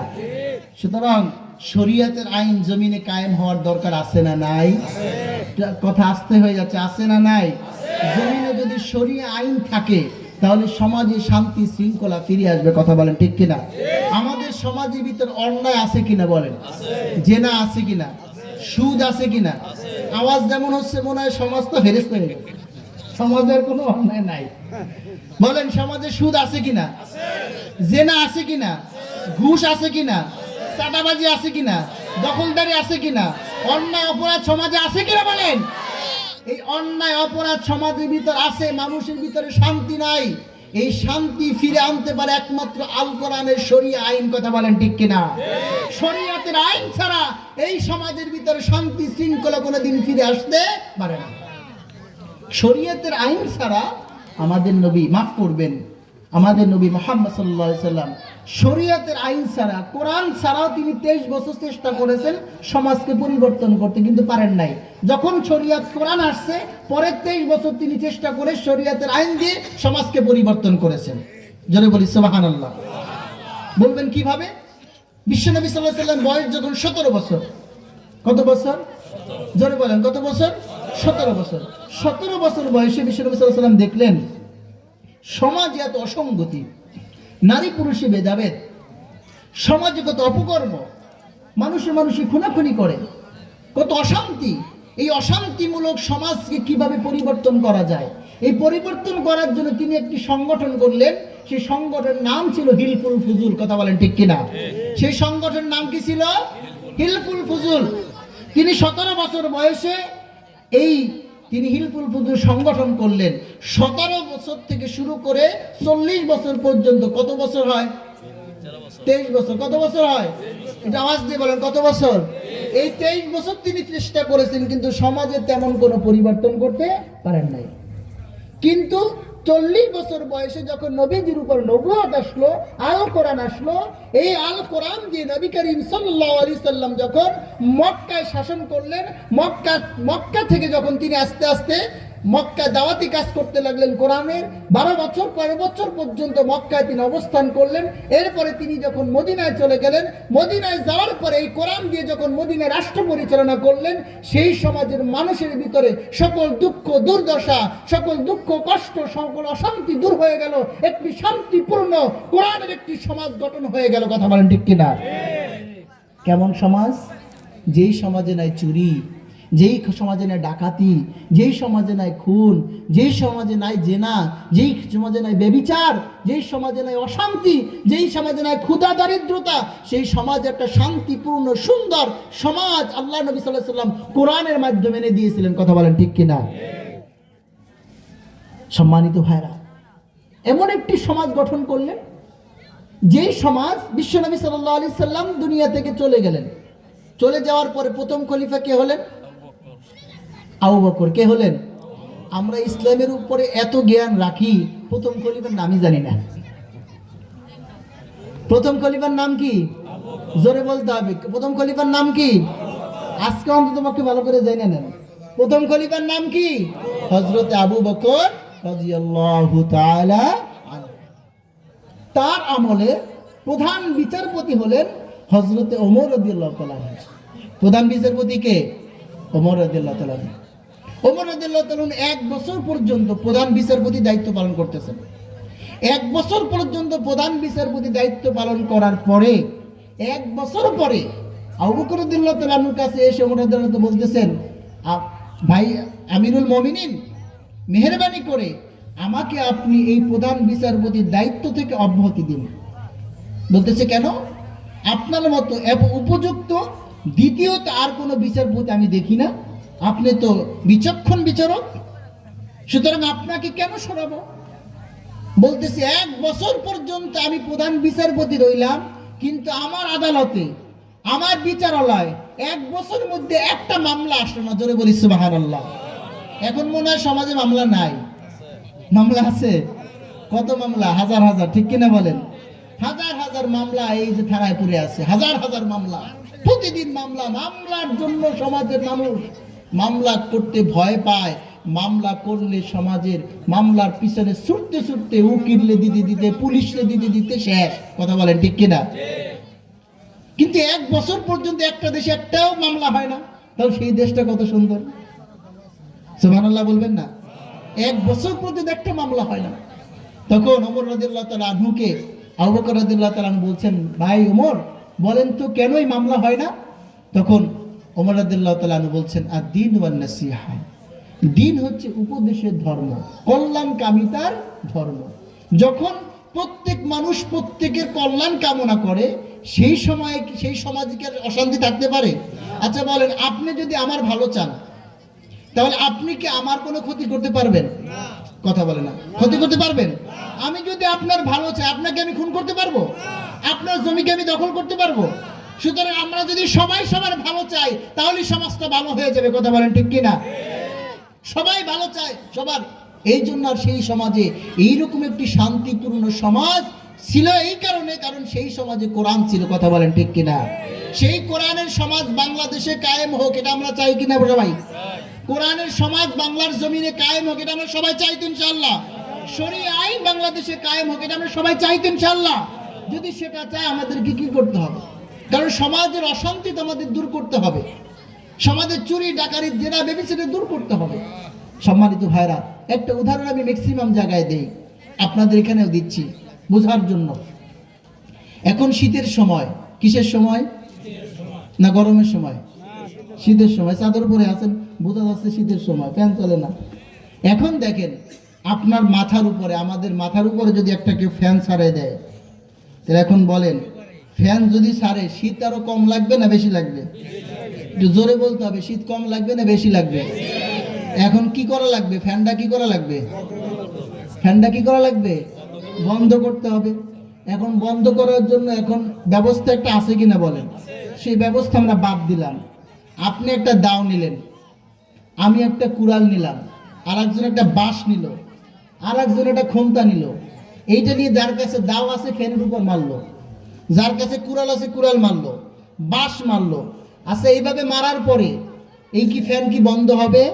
সুতরাং শরীয়তের আইন জমিনে কায়েম হওয়ার দরকার আছে না নাই? কথা আসতে হয়ে যাচ্ছে, আছে না নাই? জমিনে যদি শরীয়ত আইন থাকে তাহলে সমাজে শান্তি শৃঙ্খলা ফিরে আসবে, কথা বলেন ঠিক কিনা? আমাদের সমাজের ভিতর অন্যায় আছে কিনা বলেন? জেনা আছে কিনা? সুদ আছে কিনা? আওয়াজ যেমন হচ্ছে মনে হয় সমাজ তো ফেরেস হয়ে গেছে, সমাজের কোনো অন্যায় নাই। বলেন সমাজে সুদ আছে কিনা? জেনা আছে কিনা? ঘুষ আছে কিনা? চাঁদাবাজি আছে কিনা? দখলদারি আছে কিনা? অন্যায় অপরাধ সমাজে আছে কিনা বলেন? এই অন্যায় অপরাধ সমাজের ভিতর আছে, মানুষের ভিতরে শান্তি নাই। এই শান্তি ফিরে আনতে পারে একমাত্র আল কোরআনের শরীয়ত আইন, কথা বলেন ঠিক কিনা? শরীয়তের আইন ছাড়া এই সমাজের ভিতরে শান্তি শৃঙ্খলা কোনোদিন ফিরে আসতে পারে না। শরীয়তের আইন ছাড়া আমাদের নবী, মাফ করবেন, আমাদের নবী মুহাম্মদ সাল্লাল্লাহু আলাইহি সাল্লাম শরীয়তের আইন ছাড়া, কোরআন ছাড়াও তিনি 23 বছর চেষ্টা করেছেন সমাজকে পরিবর্তন করতে, কিন্তু পারেন নাই। যখন শরীয়ত কোরআন আসছে, পরের 23 বছর তিনি চেষ্টা করে শরীয়তের আইন দিয়ে সমাজকে পরিবর্তন করেছেন। জোরে বলি সুবহানাল্লাহ। বলবেন কিভাবে? বিশ্বনবী সাল্লাল্লাহু আলাইহি সাল্লাম বয়স যখন 17 বছর, কত বছর? জোরে বলেন, কত বছর? 17 বছর। 17 বছর বয়সে বিশ্বনবী সাল্লাল্লাহু আলাইহি সাল্লাম দেখলেন সমাজে এত অসঙ্গতি, নারী পুরুষে ভেদাভেদ, সমাজে কত অপকর্ম, মানুষে মানুষে খুনাখুনি করে, কত অশান্তি। এই অশান্তিমূলক সমাজকে কিভাবে পরিবর্তন করা যায়, এই পরিবর্তন করার জন্য তিনি একটি সংগঠন করলেন। সেই সংগঠনের নাম ছিল হিলফুল ফুজুল। কথা বলেন ঠিক কিনা? সেই সংগঠনের নাম কি ছিল? হিলফুল ফুজুল। তিনি 17 বছর বয়সে তিনি হিলফুল ফুজুল সংগঠন করলেন। 17 বছর থেকে শুরু করে 40 বছর পর্যন্ত কত বছর হয়? 23 বছর। কত বছর হয়? এটা আওয়াজ দিয়ে বলেন, কত বছর? এই 23 বছর তিনি চেষ্টা করেছেন, কিন্তু সমাজে তেমন কোনো পরিবর্তন করতে পারেন নাই। কিন্তু 40 বছর বয়সে যখন নবীজির উপর নবুয়ত আসলো, আল কোরআন আসলো, এই আল কোরআন দিয়ে নবী করিম সাল্লাল্লাহু আলাইহি সাল্লাম যখন মক্কায় শাসন করলেন, মক্কা থেকে যখন তিনি আস্তে আস্তে মক্কা দাওয়াতি কাজ করতে লাগলেন কোরআনের, 12 বছর 13 বছর পর্যন্ত মক্কায় তিনি অবস্থান করলেন। এরপরে তিনি যখন মদিনায় চলে গেলেন, মদিনায় যাওয়ার পরে এই কোরআন দিয়ে যখন মদিনায় রাষ্ট্র পরিচালনা করলেন, সেই সমাজের মানুষের ভিতরে সকল দুঃখ দুর্দশা, সকল দুঃখ কষ্ট, সকল অশান্তি দূর হয়ে গেল। একটি শান্তিপূর্ণ কোরআনের একটি সমাজ গঠন হয়ে গেল। কথা বলেন ঠিক কিনা? কেমন সমাজ? যেই সমাজে নাই চুরি, যেই সমাজে নাই ডাকাতি, যেই সমাজে নাই খুন, যেই সমাজে নাই জেনা, যেই সমাজে নাই ব্যভিচার, যেই সমাজে নাই অশান্তি, যেই সমাজে নাই ক্ষুধা দারিদ্রতা, সেই সমাজ একটা শান্তিপূর্ণ সুন্দর সমাজ আল্লাহ নবী সাল্লাল্লাহু আলাইহি সাল্লাম কোরআনের মাধ্যমে এনে দিয়েছিলেন। কথা বলেন ঠিক কিনা? সম্মানিত ভাইরা, এমন একটি সমাজ গঠন করলেন, যেই সমাজ বিশ্বনবী সাল্লাল্লাহু আলাইহি সাল্লাম দুনিয়া থেকে চলে গেলেন। চলে যাওয়ার পরে প্রথম খলিফা কে হলেন? আবু বকর। কে হলেন? আমরা ইসলামের উপরে এত জ্ঞান রাখি, প্রথম খলিফার নামই জানি না। প্রথম খলিফার নাম কি? জোরে বলতে হবে। প্রথম খলিফার নাম কি? আজকে অন্তত পক্ষে ভালো করে জেনে নেন। প্রথম খলিফার নাম কি? হযরত আবু বকর রাদিয়াল্লাহু তাআলা আনহু। তার আমলে প্রধান বিচারপতি হলেন হযরত ওমর রাদিয়াল্লাহু তাআলা আনহু। প্রধান বিচারপতি কে? ওমর রাদিয়াল্লাহু তাআলা আনহু। ওমর রাদিয়াল্লাহু তাআলা 1 বছর পর্যন্ত প্রধান বিচারপতি দায়িত্ব পালন করতেছেন। 1 বছর পর্যন্ত প্রধান বিচারপতি দায়িত্ব পালন করার পরে 1 বছর পরে আবু বকর রাদিয়াল্লাহু তাআলা আনহুর কাছে এসে ওমর রাদিয়াল্লাহু তাআলা বলতেছেন, ভাই আমিরুল মুমিনিন, মেহেরবানি করে আমাকে আপনি এই প্রধান বিচারপতির দায়িত্ব থেকে অব্যাহতি দিন। বলতেছে, কেন? আপনার মতো উপযুক্ত দ্বিতীয়ত আর কোনো বিচারপতি আমি দেখি না। আপনি তো বিচক্ষণ বিচারক, সুতরাং আপনাকে কেন সরাবো? বলতেছে, 1 বছর পর্যন্ত আমি প্রধান বিচারপতি রইলাম, কিন্তু আমার আদালতে, আমার বিচারালয় 1 বছরের মধ্যে একটা মামলা আসলো না। জোরে বলি সুবহানাল্লাহ। এখন মনে হয় সমাজে মামলা নাই। মামলা আছে? কত মামলা? হাজার হাজার, ঠিক কিনা বলেন? হাজার হাজার মামলা এই যে থানায় পড়ে আছে, হাজার হাজার মামলা, প্রতিদিন মামলা। মামলার জন্য সমাজের মানুষ মামলা করতে ভয় পায়। মামলা করলে সমাজের মামলার পিছনে ছুটতে ছুটতে উকিলে দিতে দিতে, পুলিশে দিতে দিতে শেষ। কথা বলেন ঠিক কিনা? কিন্তু 1 বছর পর্যন্ত একটা দেশে একটাও মামলা হয় না, তাহলে সেই দেশটা কত সুন্দর। সুবহানাল্লাহ বলবেন না? 1 বছর পর্যন্ত একটা মামলা হয় না। তখন ওমর রাদিয়াল্লাহু তাআলা আনহুকে আবু বকর রাদিয়াল্লাহু তাআলা আনহু বলছেন, ভাই ওমর, বলেন তো কেনই মামলা হয় না? তখন ওমর রাদিয়াল্লাহু তাআলা আনহু বলছেন, আদ-দীন ওয়ান নাসিহা, দিন হচ্ছে উপদেশের ধর্ম, কল্যাণকামিতার ধর্ম। যখন প্রত্যেক মানুষ প্রত্যেকের কল্যাণ কামনা করে, সেই সময় সেই সমাজে কি অশান্তি থাকতে পারে? আচ্ছা বলেন, আপনি যদি আমার ভালো চান, তাহলে আপনি কি আমার কোনো ক্ষতি করতে পারবেন? কথা বলে না, ক্ষতি করতে পারবেন? আমি যদি আপনার ভালো চাই, আপনাকে আমি খুন করতে পারবো? আপনার জমিকে আমি দখল করতে পারবো? সুতরাং আমরা যদি সবাই সবার ভালো চাই, তাহলে সমাজটা ভালো হয়ে যাবে। কথা বলেন ঠিক কিনা? সবাই ভালো চায় সবার। এই জন্য আর সেই সমাজে এইরকম একটি শান্তিপূর্ণ সমাজ ছিল এই কারণে, কারণ সেই সমাজে কোরআন ছিল। কথা বলেন ঠিক কিনা? সেই কোরআনের সমাজ বাংলাদেশে কায়েম হোক, এটা আমরা চাই কিনা সবাই? কোরআনের সমাজ বাংলার জমিনে কায়েম হোক, এটা আমরা সবাই চাই তো ইনশাআল্লাহ। শরীয়ত আইন বাংলাদেশে কায়েম হোক, এটা আমরা সবাই চাই তো ইনশাআল্লাহ। যদি সেটা চাই, আমাদেরকে কি করতে হবে? কারণ সমাজের অশান্তি তো আমাদের দূর করতে হবে, সমাজের চুরি ডাকাতি জেনা ব্যভিচার দূর করতে হবে। সম্মানিত ভাইরা, একটা উদাহরণ আমি ম্যাক্সিমাম জায়গায় দেই। আপনাদের এখানেও দিচ্ছি বোঝার জন্য। এখন শীতের সময়, কিসের সময়? না গরমের সময়? শীতের সময়। চাদর পরে আছেন, বোঝা যাচ্ছে শীতের সময়, ফ্যান চলে না। এখন দেখেন আপনার মাথার উপরে, আমাদের মাথার উপরে যদি একটা কেউ ফ্যান ছাড়িয়ে দেয়, তাহলে এখন বলেন ফ্যান যদি ছাড়ে শীত আরো কম লাগবে না বেশি লাগবে? একটু জোরে বলতে হবে, শীত কম লাগবে না বেশি লাগবে? এখন কি করা লাগবে? ফ্যানটা কি করা লাগবে? ফ্যানটা কি করা লাগবে? বন্ধ করতে হবে। এখন বন্ধ করার জন্য এখন ব্যবস্থা একটা আছে কিনা বলেন? সেই ব্যবস্থা আমরা বাদ দিলাম। আপনি একটা দাও নিলেন, আমি একটা কুড়াল নিলাম, আর একজন একটা বাঁশ নিল, আর একজন একটা খন্তা নিল। এইটা নিয়ে যার কাছে দাও আছে ফ্যানের উপর মারলো, যার কাছে কুড়াল আছে কুড়াল মারলো, বাঁশ মারলো। আচ্ছা, এইভাবে মারার পরে এই কি ফ্যান কি বন্ধ হবে?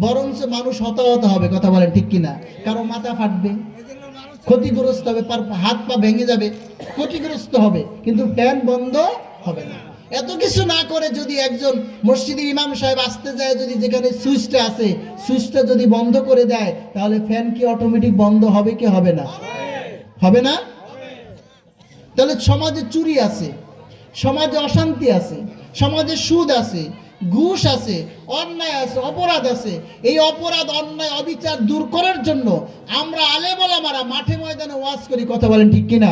বরঞ্চ মানুষ হতাহত হবে। কথা বলেন ঠিক কিনা? কারো মাথা ফাটবে, ক্ষতিগ্রস্ত হবে, হাত পা ভেঙে যাবে, ক্ষতিগ্রস্ত হবে, কিন্তু ফ্যান বন্ধ হবে না। এত কিছু না করে যদি একজন মসজিদের ইমাম সাহেব আসতে যায়, যদি যেখানে সুইচটা আছে সুইচটা যদি বন্ধ করে দেয়, তাহলে ফ্যান কি অটোমেটিক বন্ধ হবে কি হবে না? হবে না? তাহলে সমাজে চুরি আছে, সমাজে অশান্তি আছে, সমাজে সুদ আছে, ঘুষ আছে, অন্যায় আছে, অপরাধ আছে। এই অপরাধ অন্যায় অবিচার দূর করার জন্য আমরা আলেম ওলামারা মাঠে ময়দানে ওয়াজ করি। কথা বলেন ঠিক কিনা?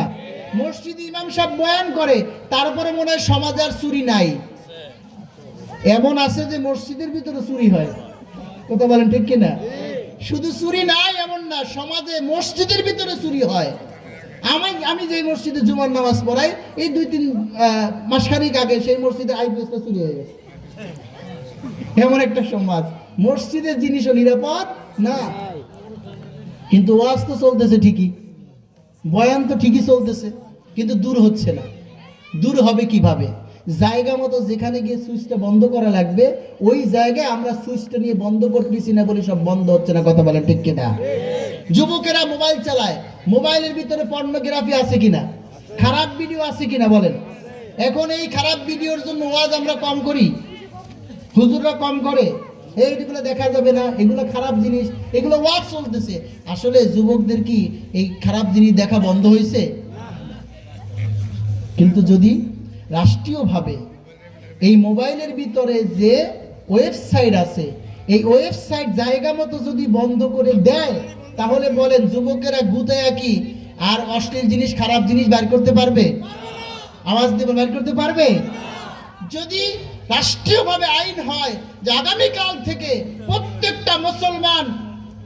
মসজিদে ইমাম সাহেব বয়ান করে, তারপরে মনে হয় সমাজে আর চুরি নাই। এমন আছে যে মসজিদের ভিতরে চুরি হয়। কথা বলেন ঠিক কিনা? শুধু চুরি নাই এমন না, সমাজে মসজিদের ভিতরে চুরি হয়। আমি যে মসজিদে জুমার নামাজ পড়াই, এই 2-3 মাসখানেক আগে সেই মসজিদে আইপিএসটা চুরি হয়ে গেছে। এমন একটা সমাজ, মসজিদের জিনিসও নিরাপদ না। কিন্তু ওয়াজ তো চলতেছে ঠিকই, বয়ান তো ঠিকই চলতেছে, কিন্তু দূর হচ্ছে না। দূর হবে কিভাবে? জায়গা মতো যেখানে গিয়ে সুইচটা বন্ধ করা লাগবে, ওই জায়গায় আমরা সুইচটা নিয়ে বন্ধ করতেছি না বলে সব বন্ধ হচ্ছে না। কথা বলেন ঠিক কিনা? যুবকেরা মোবাইল চালায়, মোবাইলের ভিতরে পর্নোগ্রাফি আছে কিনা, খারাপ ভিডিও আছে কিনা বলেন? এখন এই খারাপ ভিডিওর জন্য ওয়াজ আমরা কম করি, হুজুররা কম করে, এইগুলো দেখা যাবে না, এগুলো খারাপ জিনিস, এগুলো ওয়াজ চলতেছে। আসলে যুবকদের কি এই খারাপ জিনিস দেখা বন্ধ হয়েছে? কিন্তু যদি রাষ্ট্রীয়ভাবে এই মোবাইলের ভিতরে যে ওয়েবসাইট আছে, এই ওয়েবসাইট জায়গা মতো যদি বন্ধ করে দেয়, তাহলে বলেন যুবকেরা গুতায়া কি আর অশ্লীল জিনিস খারাপ জিনিস বের করতে পারবে? আওয়াজ দিয়ে বের করতে পারবে? যদি রাষ্ট্রীয়ভাবে আইন হয় যে আগামীকাল থেকে প্রত্যেকটা মুসলমান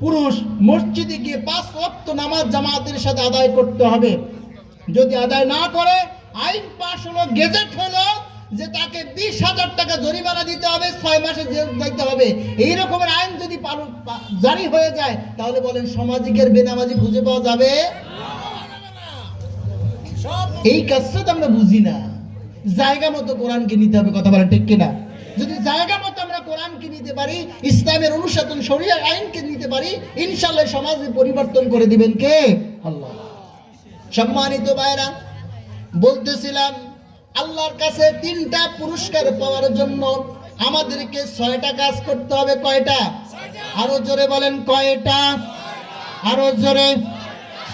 পুরুষ মসজিদে গিয়ে 5 ওয়াক্ত নামাজ জামাতের সাথে আদায় করতে হবে, যদি আদায় না করে আইন পাশ হলো, গেজেট হলো যে তাকে 20,000 টাকা জরিমানা দিতে হবে, 6 মাসে জেল দিতে হবে, এই রকমের আইন যদি জারি হয়ে যায়, তাহলে বলেন সামাজিকের বেনামাজি খুঁজে পাওয়া যাবে? এই কাজটা তো আমরা বুঝি না। জায়গা মতো কোরআনকে নিতে হবে। কথা বলেন ঠিক কিনা? যদি জায়গা মতো আমরা কোরআনকে নিতে পারি, ইসলামের অনুশাসন শরীয়তের আইনকে নিতে পারি, ইনশাআল্লাহ সমাজে পরিবর্তন করে দিবেন কে? আল্লাহ। সম্মানিত ভাইরা, বলতেছিলাম আল্লাহর কাছে 3টা পুরস্কার পাওয়ার জন্য আমাদেরকে 6টা কাজ করতে হবে। কয়টা? আরো জোরে বলেন, কয়টা? আরো জোরে।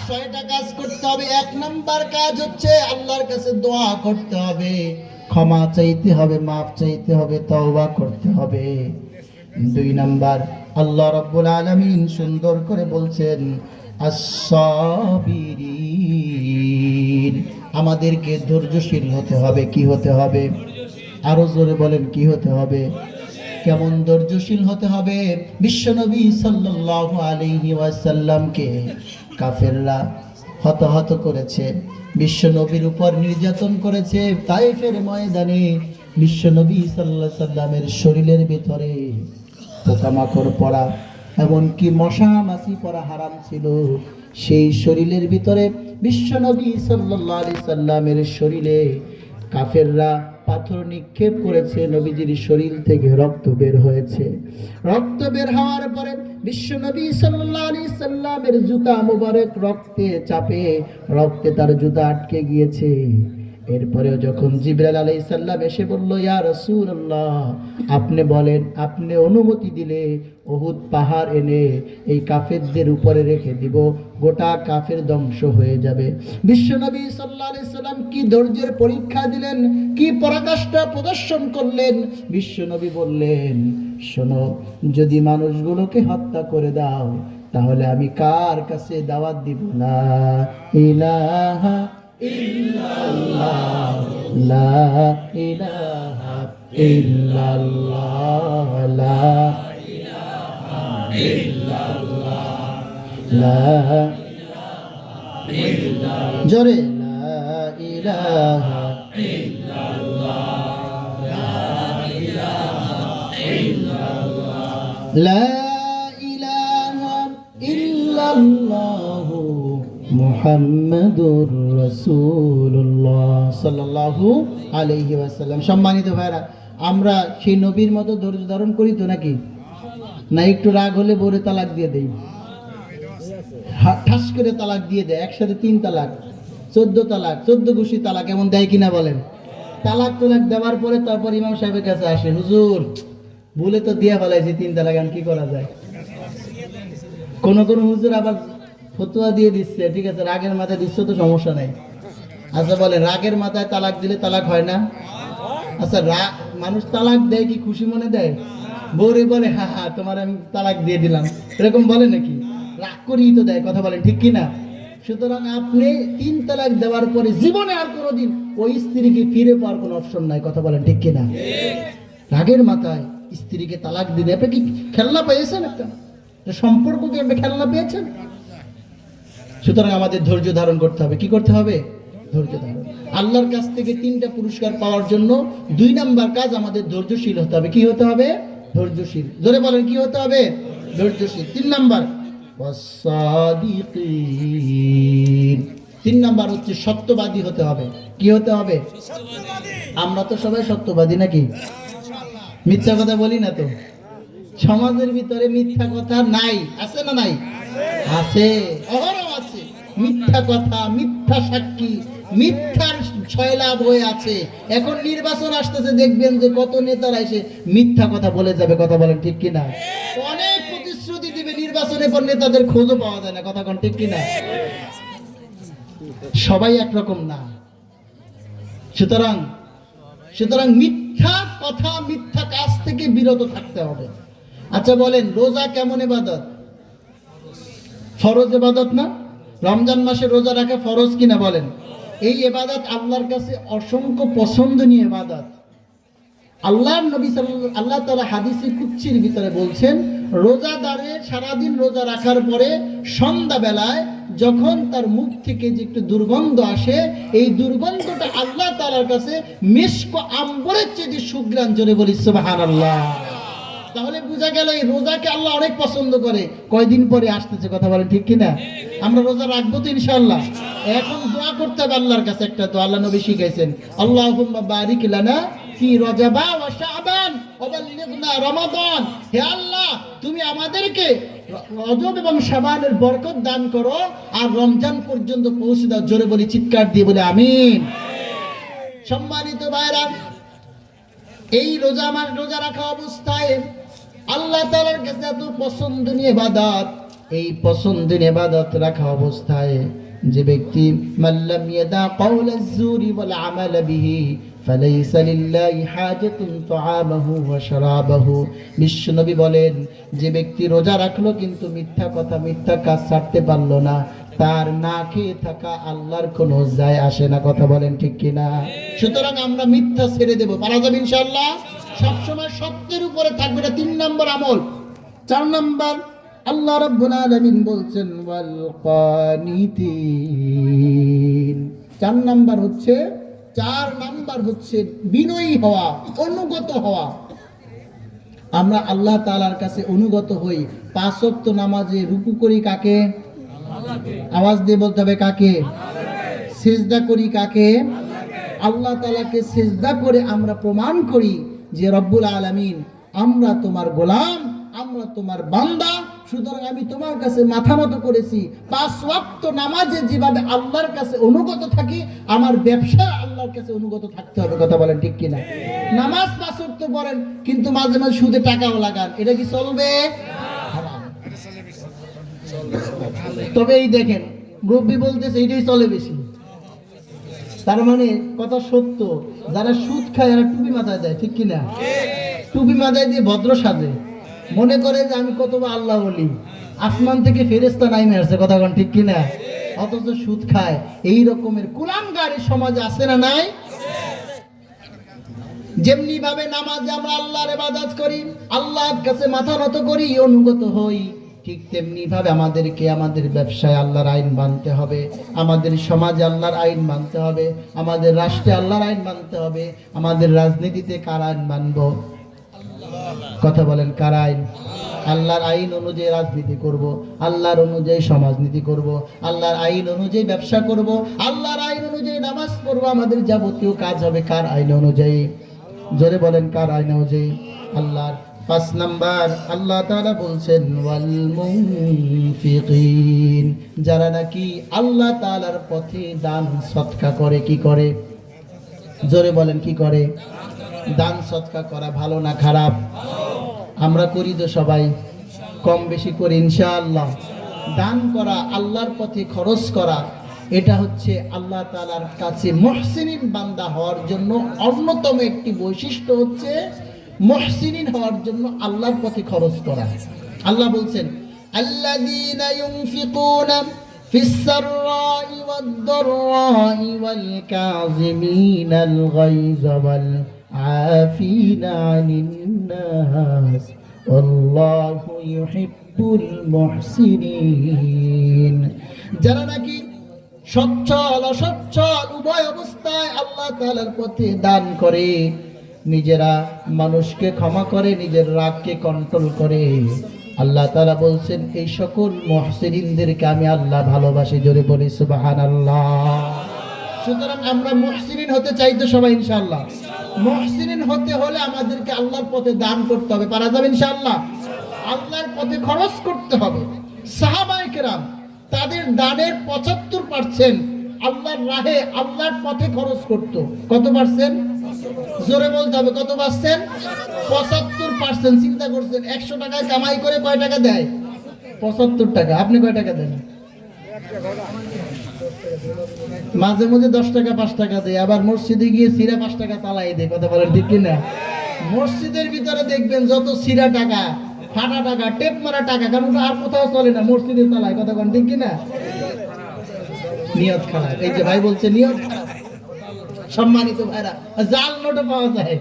6টা কাজ করতে হবে। 1 নাম্বার কাজ হচ্ছে আল্লাহর কাছে দোয়া করতে হবে, ক্ষমা চাইতে হবে, মাফ চাইতে হবে, তওবা করতে হবে। 2 নাম্বার, আল্লাহ রাব্বুল আলামিন সুন্দর করে বলছেন আস-সাবিরিন, আমাদেরকে ধৈর্যশীল হতে হবে। কি হতে হবে? আরো জোরে বলেন, কি হতে হবে? কেমন ধৈর্যশীল হতে হবে? বিশ্বনবী সাল্লাল্লাহু আলাইহি ওয়াসাল্লামকে কাফেররা হতাহত করেছে, বিশ্বনবীর উপর নির্যাতন করেছে। তায়েফের ময়দানে বিশ্বনবী সাল্লাল্লাহু আলাইহি সাল্লামের শরীরের ভিতরে পোকামাকড় পড়া, এমনকি মশা মাছি পড়া হারাম ছিল। সেই শরীরের ভিতরে বিশ্বনবী সাল্লাল্লাহু আলাইহি সাল্লামের শরীরে কাফেররা পাথর নিক্ষেপ করেছে, নবীজির শরীর থেকে রক্ত বের হয়েছে। রক্ত বের হওয়ার পরে বিশ্বনবী সাল্লাল্লাহু আলাইহি সাল্লামের জুতা মুবারক রক্তে চাপে, রক্তে তার জুতা আটকে গিয়েছে। এরপরেও যখন জিবরাইল আলাইহিস সালাম এসে বলল, ইয়া রাসূলুল্লাহ, আপনি বলেন, আপনি অনুমতি দিলে উহুদ পাহাড় এনে এই কাফেরদের উপরে রেখে দিব, গোটা কাফের ধ্বংস হয়ে যাবে। বিশ্বনবী সাল্লাল্লাহু আলাইহি সাল্লাম কি ধৈর্যের পরীক্ষা দিলেন, কি পরাকাষ্ঠা প্রদর্শন করলেন। বিশ্বনবী বললেন, শোনো, যদি মানুষগুলোকে হত্যা করে দাও তাহলে আমি কার কাছে দাওয়াত দিব? লা ইলাহা ইল্লাল্লাহ, লা ইলাহা ইল্লাল্লাহ, লা ইলাহা ইল্লাল্লাহ, লা ইলাহা ইল্লাল্লাহ, জোরে লা ইলাহা ইল্লাল্লাহ, লা ইলাহা ইল্লাল্লাহ, লা ইলাহা ইল্লাল্লাহ মুহাম্মাদুর রাসূলুল্লাহ সাল্লাল্লাহু আলাইহি ওয়াসাল্লাম। সম্মানিত ভাইরা, আমরা সেই নবীর মতো ধৈর্য ধারণ করি তো নাকি? না একটু রাগ হলে বউরে তালাক দিয়ে দেই, ঠাস করে তালাক দিয়ে দেয়, একসাথে 3 তালাক, 14 তালাক, 14 ঘুষি তালাক, এমন দেয় কিনা বলেন? তালাক দেওয়ার পরে তারপর ইমাম সাহেবের কাছে আসে, হুজুর বলে তো দিয়ে ফেলাইছি 3 তালাক, কি করা যায়? কোন কোন হুজুর আবার ফতোয়া দিয়ে দিচ্ছে, ঠিক আছে রাগের মাথায় দিচ্ছে তো সমস্যা নাই। আচ্ছা বলেন, রাগের মাথায় তালাক দিলে তালাক হয় না? আচ্ছা মানুষ তালাক দেয় কি খুশি মনে দেয়? বউরে বলে, হ্যাঁ হ্যাঁ তোমার আমি তালাক দিয়ে দিলাম, এরকম বলে নাকি? রাগ করেই তো দেয়, কথা বলেন ঠিক কিনা? সুতরাং আপনি 3 তালাক দেওয়ার পরে জীবনে আর কোনোদিন ওই স্ত্রীকে ফিরে পাওয়ার কোনো অপশন নাই, কথা বলেন ঠিক কিনা? রাগের মাথায় স্ত্রীকে তালাক দিলে আপনি কি খেলনা পেয়েছেন? একটা সম্পর্ককে আপনি খেলনা পেয়েছেন? সুতরাং আমাদের ধৈর্য ধারণ করতে হবে। কি করতে হবে? ধৈর্য ধারণ। আল্লাহর কাছ থেকে 3টা পুরস্কার পাওয়ার জন্য 2 নাম্বার কাজ, আমাদের ধৈর্যশীল হতে হবে। কি হতে হবে? ধৈর্যশীল। জোরে বলেন, কি হতে হবে? ধৈর্যশীল। 3 নাম্বার ওয়াসাদিকিন। 3 নাম্বার হচ্ছে সত্যবাদী হতে হবে। কি হতে হবে? আমরা তো সবাই সত্যবাদী নাকি? মিথ্যা কথা বলি না তো? সমাজের ভিতরে মিথ্যা কথা নাই, আছে না নাই? আছে, অহরহ আছে। মিথ্যা কথা, মিথ্যা সাক্ষী, মিথ্যার ছয়লাভ হয়ে আছে। এখন নির্বাচন আসতেছে, দেখবেন যে কত নেতারা এসে মিথ্যা কথা বলে যাবে, কথা বলেন ঠিক কিনা? অনেক প্রতিশ্রুতি দিবে, নির্বাচনের পর নেতাদের খোঁজও পাওয়া যায় না, কথা বলেন ঠিক কিনা? সবাই একরকম না। সুতরাং মিথ্যা কথা, মিথ্যা কাজ থেকে বিরত থাকতে হবে। আচ্ছা বলেন, রোজা কেমন ইবাদত? ফরজ ইবাদত না? রমজান মাসে রোজা রাখা ফরজ কিনা বলেন? এই ইবাদত আল্লাহর কাছে অসংখ্য পছন্দনীয় ইবাদত। আল্লাহর নবী আল্লাহ তাআলা হাদিসে কুদসির ভিতরে বলছেন, রোজাদারের সারাদিন রোজা রাখার পরে সন্ধ্যা বেলায় যখন তার মুখ থেকে যে একটু দুর্গন্ধ আসে, এই দুর্গন্ধটা আল্লাহ তাআলার কাছে মিশক আম্বরের চেয়ে সুঘ্রাণ। জোরে বলি সুবহানাল্লাহ। তাহলে বোঝা গেল এই রোজাকে আল্লাহ অনেক পছন্দ করে। কয়দিন পরে আসতেছে, কথা বলেন ঠিক কিনা? আমরা রোজা রাখবো তো ইনশাআল্লাহ। এখন দোয়া করতে হবে আল্লাহর কাছে, একটা দোয়া আল্লাহ নবী শিখাইছেন, আল্লাহুম্মা বারিক লানা ফি রজবা ওয়া শাবান ওয়া বাল্লিগনা রমাদান। হে আল্লাহ, তুমি আমাদেরকে রজব এবং শাবানের বরকত দান করো আর রমজান পর্যন্ত পৌঁছে দাও। জোরে বলি, চিৎকার দিয়ে বলি আমিন। সম্মানিত ভাইরা, এই রোজা মাস রোজা রাখা অবস্থায় আল্লাহ তাআলার কাছে এত পছন্দনীয় ইবাদত, এই পছন্দনীয় ইবাদত রাখা অবস্থায় যে ব্যক্তি মাল্লাম ইয়াদা কাওলাজ জুরি ওয়াল আমাল বিহি ফালাইসা লিল্লাহি হাজাতুন তুআমাহু ওয়া শারাবাহু। বিশ্বনবী বলেন, যে ব্যক্তি রোজা রাখলো কিন্তু মিথ্যা কথা, মিথ্যা কাজ ছাড়তে পারলো না, তার না খেয়ে থাকা আল্লাহর কোনো যায় আসে না, কথা বলেন ঠিক কিনা? সুতরাং আমরা মিথ্যা ছেড়ে দেব, পারা যাবে ইনশাআল্লাহ। সবসময় সত্যের উপরে থাকবে, এটা 3 নম্বর আমল। 4 নম্বর, আল্লাহ রাব্বুল আলামিন বলছেন ওয়াল কানিতিন। 4 নম্বর হচ্ছে বিনয়ী হওয়া, অনুগত হওয়া। আমরা আল্লাহ তাআলার কাছে অনুগত হই। 5 ওয়াক্ত নামাজে রুকু করি কাকে? আওয়াজ দিয়ে বলতে হবে কাকে? সিজদা করি কাকে? আল্লাহ তাআলাকে সিজদা করে আমরা প্রমাণ করি যে রব্বুল আলামিন, আমরা তোমার গোলাম, আমরা তোমার বান্দা, সুতরাং আমি তোমার কাছে মাথা নত করেছি। 5 ওয়াক্ত নামাজে যেভাবে আল্লাহর কাছে অনুগত থাকি, আমার ব্যবসা আল্লাহর কাছে অনুগত থাকতে হবে। কথা বলেন ঠিক কিনা? নামাজ 5 ওয়াক্ত পড়েন কিন্তু মাঝে মাঝে সুদে টাকাও লাগান, এটা কি চলবে? হারাম। তবে এই দেখেন মুরব্বি বলতেছে এইটাই চলে বেশি, তার মানে কথা সত্য। যারা সুদ খায় এরা টুপি মাথায় দেয়, ঠিক কিনা? টুপি মাথায় দিয়ে ভদ্র সাজে, মনে করে যে আমি কত আল্লাহ বলি, আসমান থেকে ফেরেশতা নাইমে আসছে। কথা কোন ঠিক কিনা? অথচ সুদ খায়। এই রকমের কুলাঙ্গার সমাজে আছে না নাই? যেমনি ভাবে নামাজে আমরা আল্লাহর ইবাদত করি, আল্লাহর কাছে মাথা নত করি, অনুগত হই, ঠিক তেমনি ভাবে আমাদেরকে আমাদের ব্যবসায় আল্লাহর আইন মানতে হবে, আমাদের সমাজে আল্লাহর আইন মানতে হবে, আমাদের রাষ্ট্রে আল্লাহর আইন মানতে হবে। আমাদের রাজনীতিতে কার আইন মানব? কথা বলেন, কার আইন? আল্লাহর আইন অনুযায়ী রাজনীতি করব, আল্লাহর অনুযায়ী সমাজনীতি করব, আল্লাহর আইন অনুযায়ী ব্যবসা করব, আল্লাহর আইন অনুযায়ী নামাজ পড়ব। আমাদের যাবতীয় কাজ হবে কার আইন অনুযায়ী? জোরে বলেন, কার আইন অনুযায়ী? আল্লাহর। 5 নাম্বার আল্লাহ তাআলা বলছেন ওয়াল মুনফিকিন, যারা নাকি আল্লাহ তাআলার পথে দান সদকা করে। কি করে? জোরে বলেন, কি করে? দান সদকা করা ভালো না খারাপ? আমরা করি তো সবাই, কম বেশি করি ইনশাআল্লাহ। দান করা, আল্লাহর পথে খরচ করা, এটা হচ্ছে আল্লাহ তাআলার কাছে মুহসিনিন বান্দা হওয়ার জন্য অন্যতম একটি বৈশিষ্ট্য হচ্ছে মুহসিনিন হওয়ার জন্য আল্লাহর পথে খরচ করা। আল্লাহ বলছেন আল্লাযীনা ইউনফিকুনা ফিস সাররাই ওয়াদ দাররাই ওয়াল কাযিমিনাল গায়যা ওয়াল আফিনা আনিন নাস আল্লাহু ইউহিব্বুল মুহসিনিন। যারা নাকি সচ্ছল অসচ্ছল উভয় অবস্থায় আল্লাহ তাআলার পথে দান করে, নিজেরা মানুষকে ক্ষমা করে, নিজের রাগকে কন্ট্রোল করে, আল্লাহ তাআলা বলছেন এই সকল মুহসিনিনদেরকে আমি আল্লাহ ভালোবাসি। জোরে বলি সুবহানাল্লাহ। সুতরাং আমরা মুহসিনিন হতে চাই তো সবাই ইনশাআল্লাহ। মুহসিনিন হতে হলে আমাদেরকে আল্লাহর পথে দান করতে হবে। পারা যাবে ইনশাআল্লাহ? আল্লাহর পথে খরচ করতে হবে। সাহাবায়ে কেরাম তাদের দানের 75% আল্লাহর রাহে আল্লাহর পথে খরচ করত। কত পার্সেন্ট? জোরে বলতে হবে, কত পার্সেন্ট? 75%। চিন্তা করছেন 100 টাকা কামাই করে কয় টাকা দেয়? 75 টাকা। আপনি কয় টাকা দেন? মাঝে মাঝে 10 টাকা 5 টাকা দেয়, আবার মসজিদে গিয়ে সিরা 5 টাকা চালাই দেয়। কথা বলেন ঠিক কিনা? মসজিদের ভিতরে দেখবেন যত সিরা টাকা, ফাটা টাকা, টেপ মারা টাকা, কারণ ওটা আর কোথাও চলে না, মসজিদে চালায়। কথা বলেন ঠিক কিনা? নিয়ত খারাপ। এই যে ভাই বলছে নিয়ত খারাপ। সম্মানিত ভাইরা, জাল নোটে পাওয়া যায়।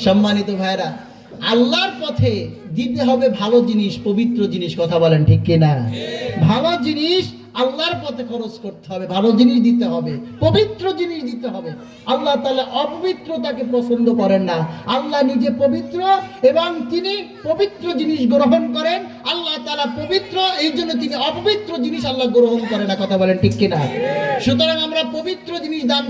সম্মানিত ভাইরা, আল্লাহর পথে দিতে হবে ভালো জিনিস, পবিত্র জিনিস। কথা বলেন ঠিক কিনা? ভালো জিনিস আল্লাহর পথে খরচ করতে হবে, ভালো জিনিস দিতে হবে, পবিত্র জিনিস দিতে হবে। আল্লাহ তাআলা অপবিত্রতাকে পছন্দ করেন না। আল্লাহ নিজে পবিত্র এবং তিনি পবিত্র জিনিস গ্রহণ করেন। আল্লাহ তাআলা পবিত্র, এই জন্য তিনি অপবিত্র জিনিস আল্লাহ গ্রহণ করেন না। কথা বলেন ঠিক কিনা? সুতরাং আমরা পবিত্র জিনিস দান